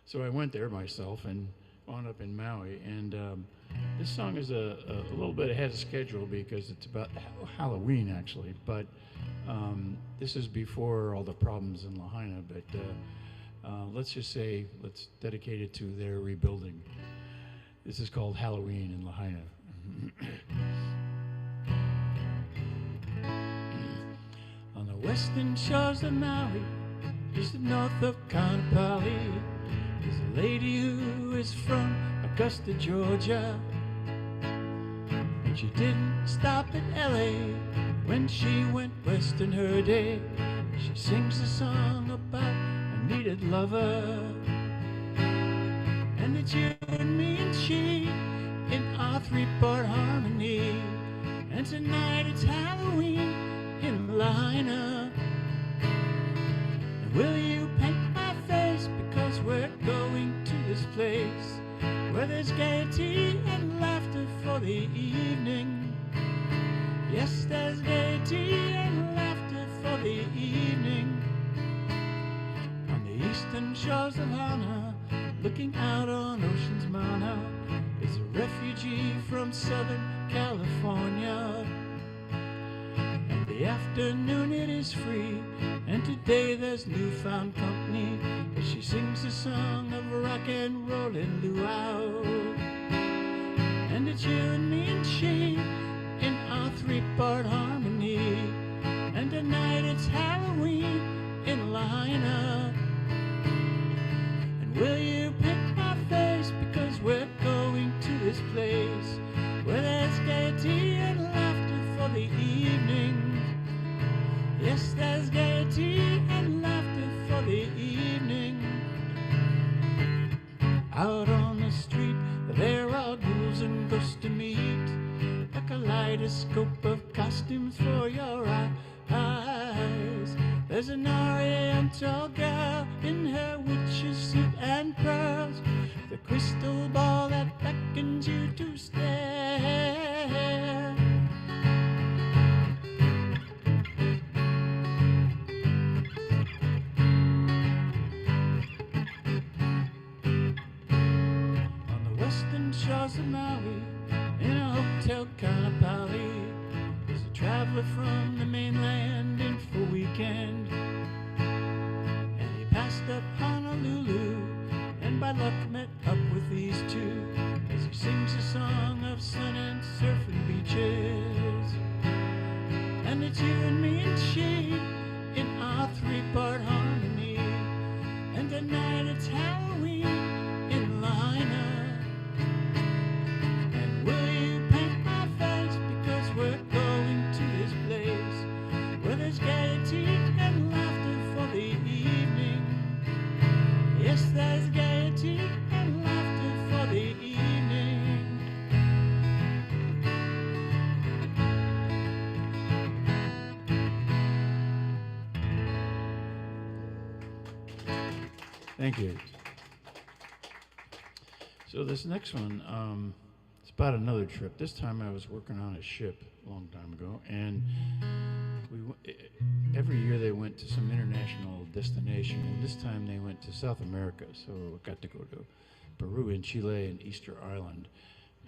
so I went there myself and wound up in Maui. And this song is a little bit ahead of schedule because it's about Halloween, actually. But this is before all the problems in Lahaina. But let's just say, let's dedicate it to their rebuilding. This is called Halloween in Lahaina. On the western shores of Maui, just north of Kaanapali, there's a lady who is from Augusta, Georgia. And she didn't stop at LA when she went west in her day. She sings a song about a needed lover. And it's you and me and she in our three-part harmony. And tonight it's Halloween in Lahaina. And will you paint my face because we're going to this place where there's gaiety and laughter for the evening. Yes, there's gaiety and laughter for the evening. On the eastern shores of Hana, looking out on Ocean's Mana, is a refugee from Southern California. And the afternoon it is free, and today there's newfound company as she sings a song of rock and roll and luau. And it's you and me and she in our three-part harmony. And tonight it's Halloween in Lahaina. And will you pick my face because we're going to this place where there's gaiety and laughter for the evening. Yes, there's gaiety and laughter for the evening. Out on the street there are ghouls and ghosts to meet, a kaleidoscope of costumes for your eyes. There's an oriental girl in her witch's suit and pearls, the crystal ball that beckons you to stare. On the western shores of Maui, in a hotel Kaanapali, there's a traveler from the mainland in for a weekend. And he passed up Honolulu, and by luck met up with these two as he sings a song of sun and surf and beaches. And it's you and me and she in our three-part harmony. And tonight it's Halloween in Lahaina. And will you paint my face because we're going to this place where there's gaiety and laughter for the evening. Yes, there's gaiety and laughter for the evening. Thank you. So this next one, it's about another trip. This time I was working on a ship a long time ago, and every year they went to some international destination, and this time they went to South America. So I got to go to Peru and Chile and Easter Island.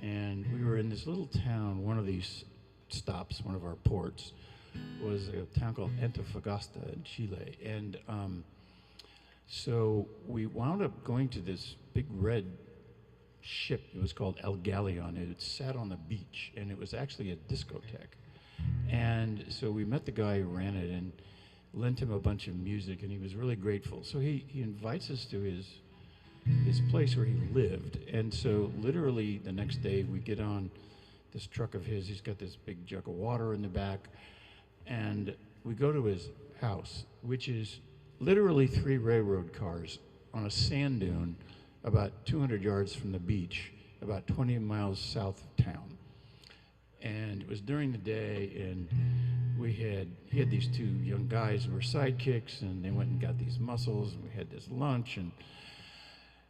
And we were in this little town, one of these stops, one of our ports, was a town called Antofagasta in Chile. And so we wound up going to this big red ship. It was called El Galleon. It sat on the beach, and it was actually a discotheque. And so we met the guy who ran it and lent him a bunch of music, and he was really grateful. So he invites us to his place where he lived. And so literally the next day we get on this truck of his. He's got this big jug of water in the back, and we go to his house, which is literally 3 railroad cars on a sand dune about 200 yards from the beach, about 20 miles south of town. And it was during the day, and he had these 2 young guys who were sidekicks, and they went and got these mussels, and we had this lunch. And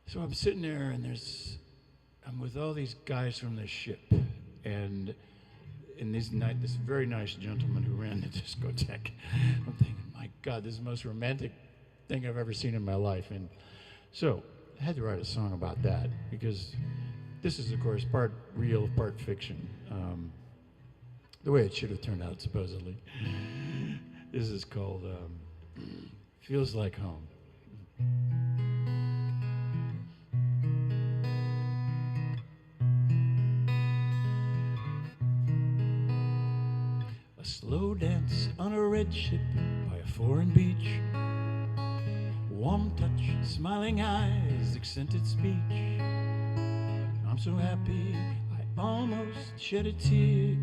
so I'm sitting there, and there's I'm with all these guys from the ship, and this very nice gentleman who ran the discotheque. I'm thinking, my God, this is the most romantic thing I've ever seen in my life. And so I had to write a song about that because this is, of course, part real, part fiction. The way it should have turned out, supposedly. This is called Feels Like Home. A slow dance on a red ship by a foreign beach. Warm touch, smiling eyes, accented speech. I'm so happy I almost shed a tear.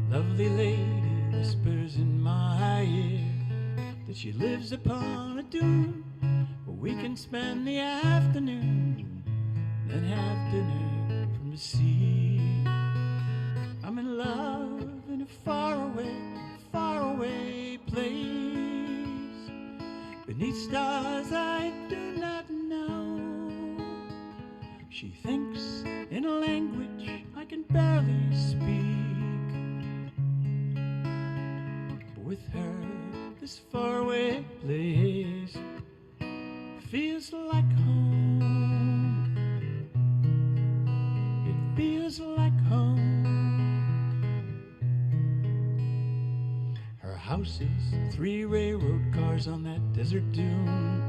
Lovely lady whispers in my ear that she lives upon a dune where we can spend the afternoon, then have dinner from the sea. I'm in love in a far away place, beneath stars I do not know. She thinks in a language I can barely speak. With her, this faraway place feels like home. It feels like home. Her house is 3 railroad cars on that desert dune,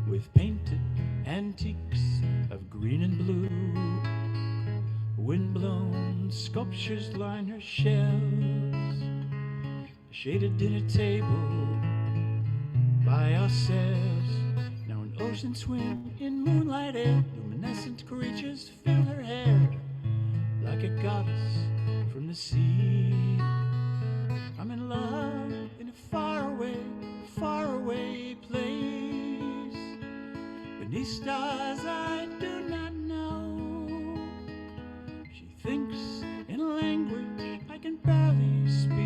with painted antiques of green and blue. Wind-blown sculptures line her shelves. A shaded dinner table by ourselves. Now an ocean swim in moonlight air. Luminescent creatures fill her hair like a goddess from the sea. I'm in love in a far away place, beneath stars I do not know. She thinks in a language I can barely speak.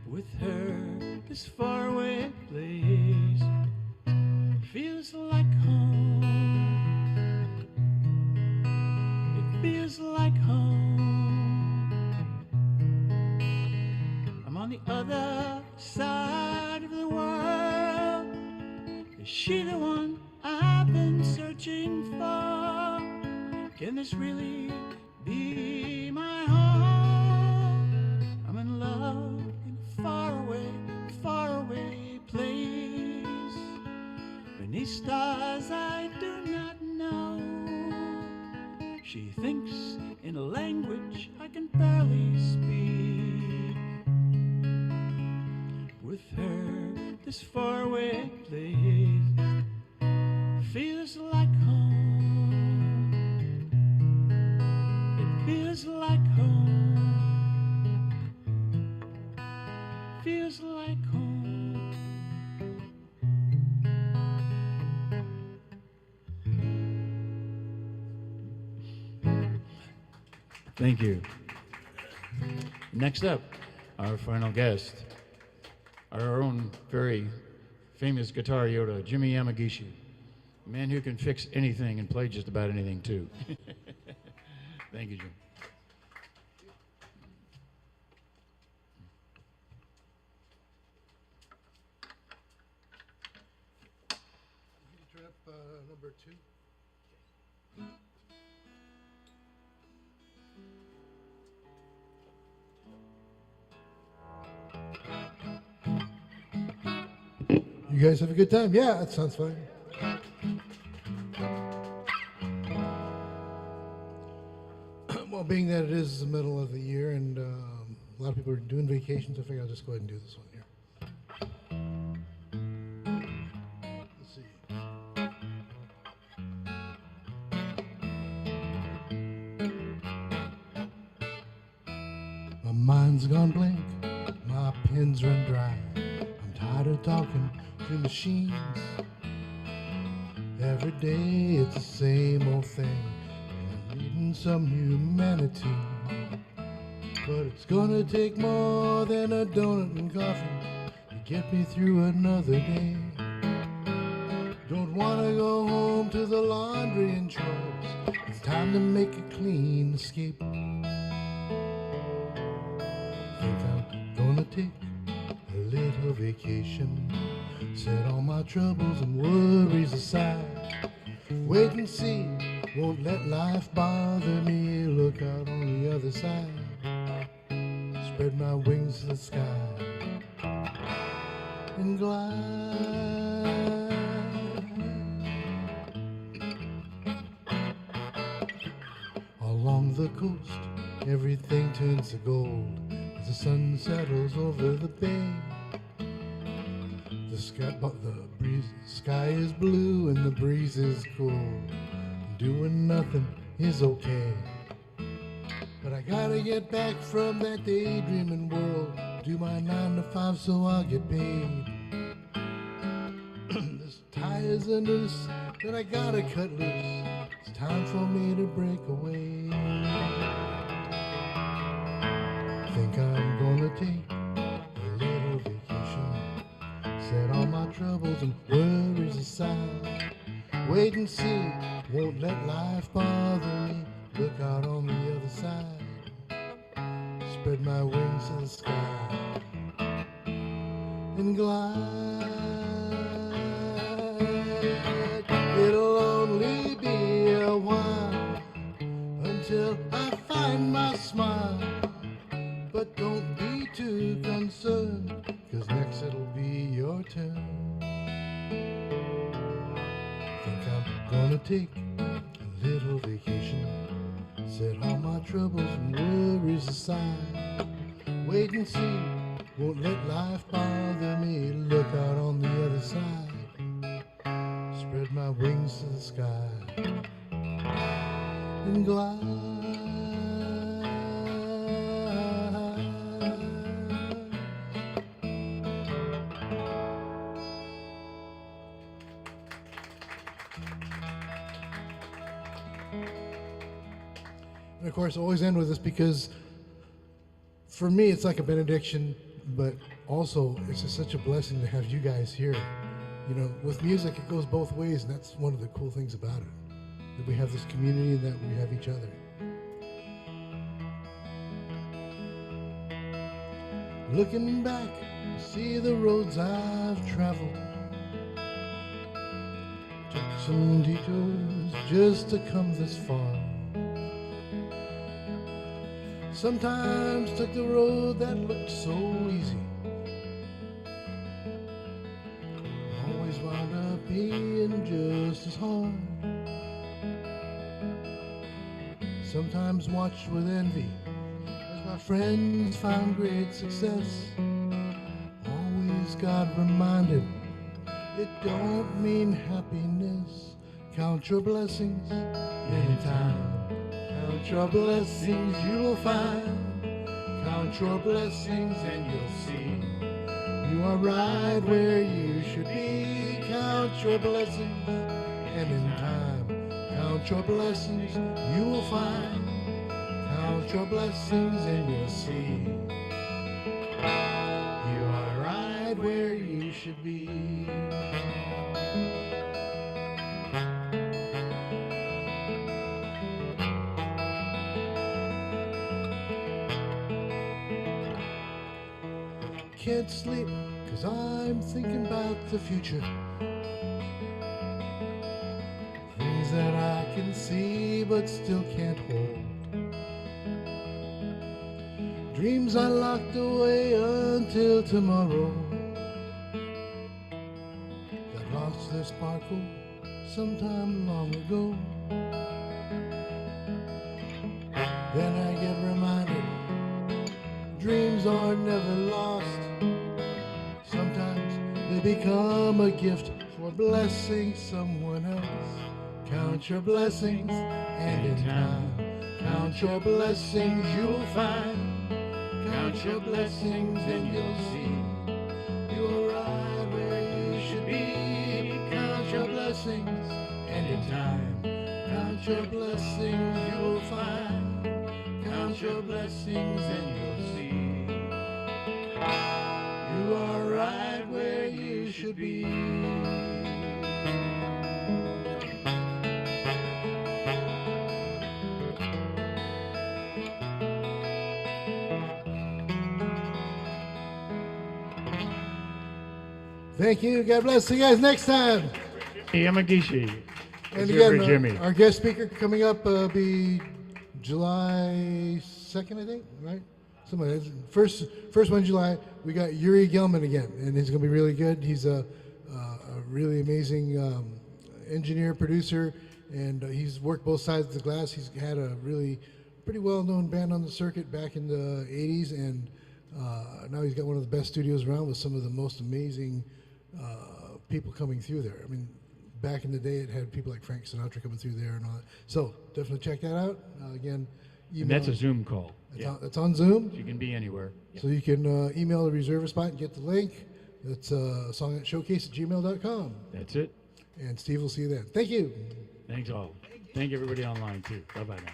With her, this faraway place feels like home. It feels like home. I'm on the other side of the world. Is she the one I've been searching for? Can this really be my home? I'm in love in a far away place, beneath stars I do not know. She thinks in a language I can barely speak. With her, this faraway place feels like home. It feels like home. Feels like home. Thank you. Next up, our final guest, our own very famous guitar Yoda, Jimmy Yamagishi, a man who can fix anything and play just about anything too. Thank you, Jim. Turn up number 2. You guys have a good time? Yeah, that sounds fine. Well, being that it is the middle of the year and a lot of people are doing vacations, I figure I'll just go ahead and do this one here. Let's see. My mind's gone blank, my pen's run dry. I'm tired of talking to machines. Every day it's the same old thing, and I'm needing some humanity. But it's gonna take more than a donut and coffee to get me through another day. Don't wanna go home to the laundry and chores. It's time to make a clean escape. Think I'm gonna take a little vacation. Set all my troubles and worries aside. Wait and see, won't let life bother me. Look out on the other side. Spread my wings to the sky and glide. Along the coast, everything turns to gold as the sun settles over the bay. The sky is blue and the breeze is cool. Doing nothing is okay. But I gotta get back from that daydreaming world. Do my 9 to 5 so I'll get paid. This tie is a noose that I gotta cut loose. It's time for me to break away. Think I'm gonna take a little vacation. Set all my troubles and worries aside. Wait and see, won't let life bother me. Look out on the other side. Spread my wings to the sky and glide. It'll only be a while until I find my smile. But don't be too concerned, 'cause next it'll be your turn. Think I'm gonna take a little vacation. Set all my troubles and worries aside. Wait and see, won't let life bother me. Look out on the other side. Spread my wings to the sky and glide. And of course, I always end with this because for me, it's like a benediction, but also it's just such a blessing to have you guys here. You know, with music, it goes both ways, and that's one of the cool things about it, that we have this community and that we have each other. Looking back, see the roads I've traveled. Took some detours just to come this far. Sometimes took the road that looked so easy. Always wound up being just as hard. Sometimes watched with envy as my friends found great success. Always got reminded it don't mean happiness. Count your blessings anytime. Count your blessings, you will find. Count your blessings and you'll see you are right where you should be. Count your blessings, and in time, count your blessings, you will find. Count your blessings and you'll see you are right where you should be. Can't sleep, 'cause I'm thinking about the future. Things that I can see but still can't hold. Dreams I locked away until tomorrow, that lost their sparkle sometime long ago. Then I get reminded, dreams are never lost. Sometimes they become a gift for blessing someone else. Count your blessings, and in time, count your blessings, you'll find. Count your blessings and you'll see you're right where you should be. Count your blessings, and in time, count your blessings, you'll find. Count your blessings and you'll see you are right where you should be. Thank you. God bless. See you guys next time. Yamagishi. And Let's hear again, for Jimmy. our guest speaker coming up be July 2nd, I think, right? Somebody, first one in July, we got Yuri Gelman again, and he's going to be really good. He's a really amazing engineer, producer, and he's worked both sides of the glass. He's had a really pretty well-known band on the circuit back in the 80s, and now he's got one of the best studios around with some of the most amazing people coming through there. I mean, back in the day, it had people like Frank Sinatra coming through there and all that. So definitely check that out. Again, And that's a Zoom call. It's on Zoom. You can be anywhere. So you can email the reserve a spot and get the link. That's SongNet Showcase at gmail.com. That's it. And Steve will see you then. Thank you. Thanks all. Thank everybody online too. Bye bye now.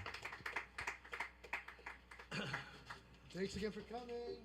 Thanks again for coming.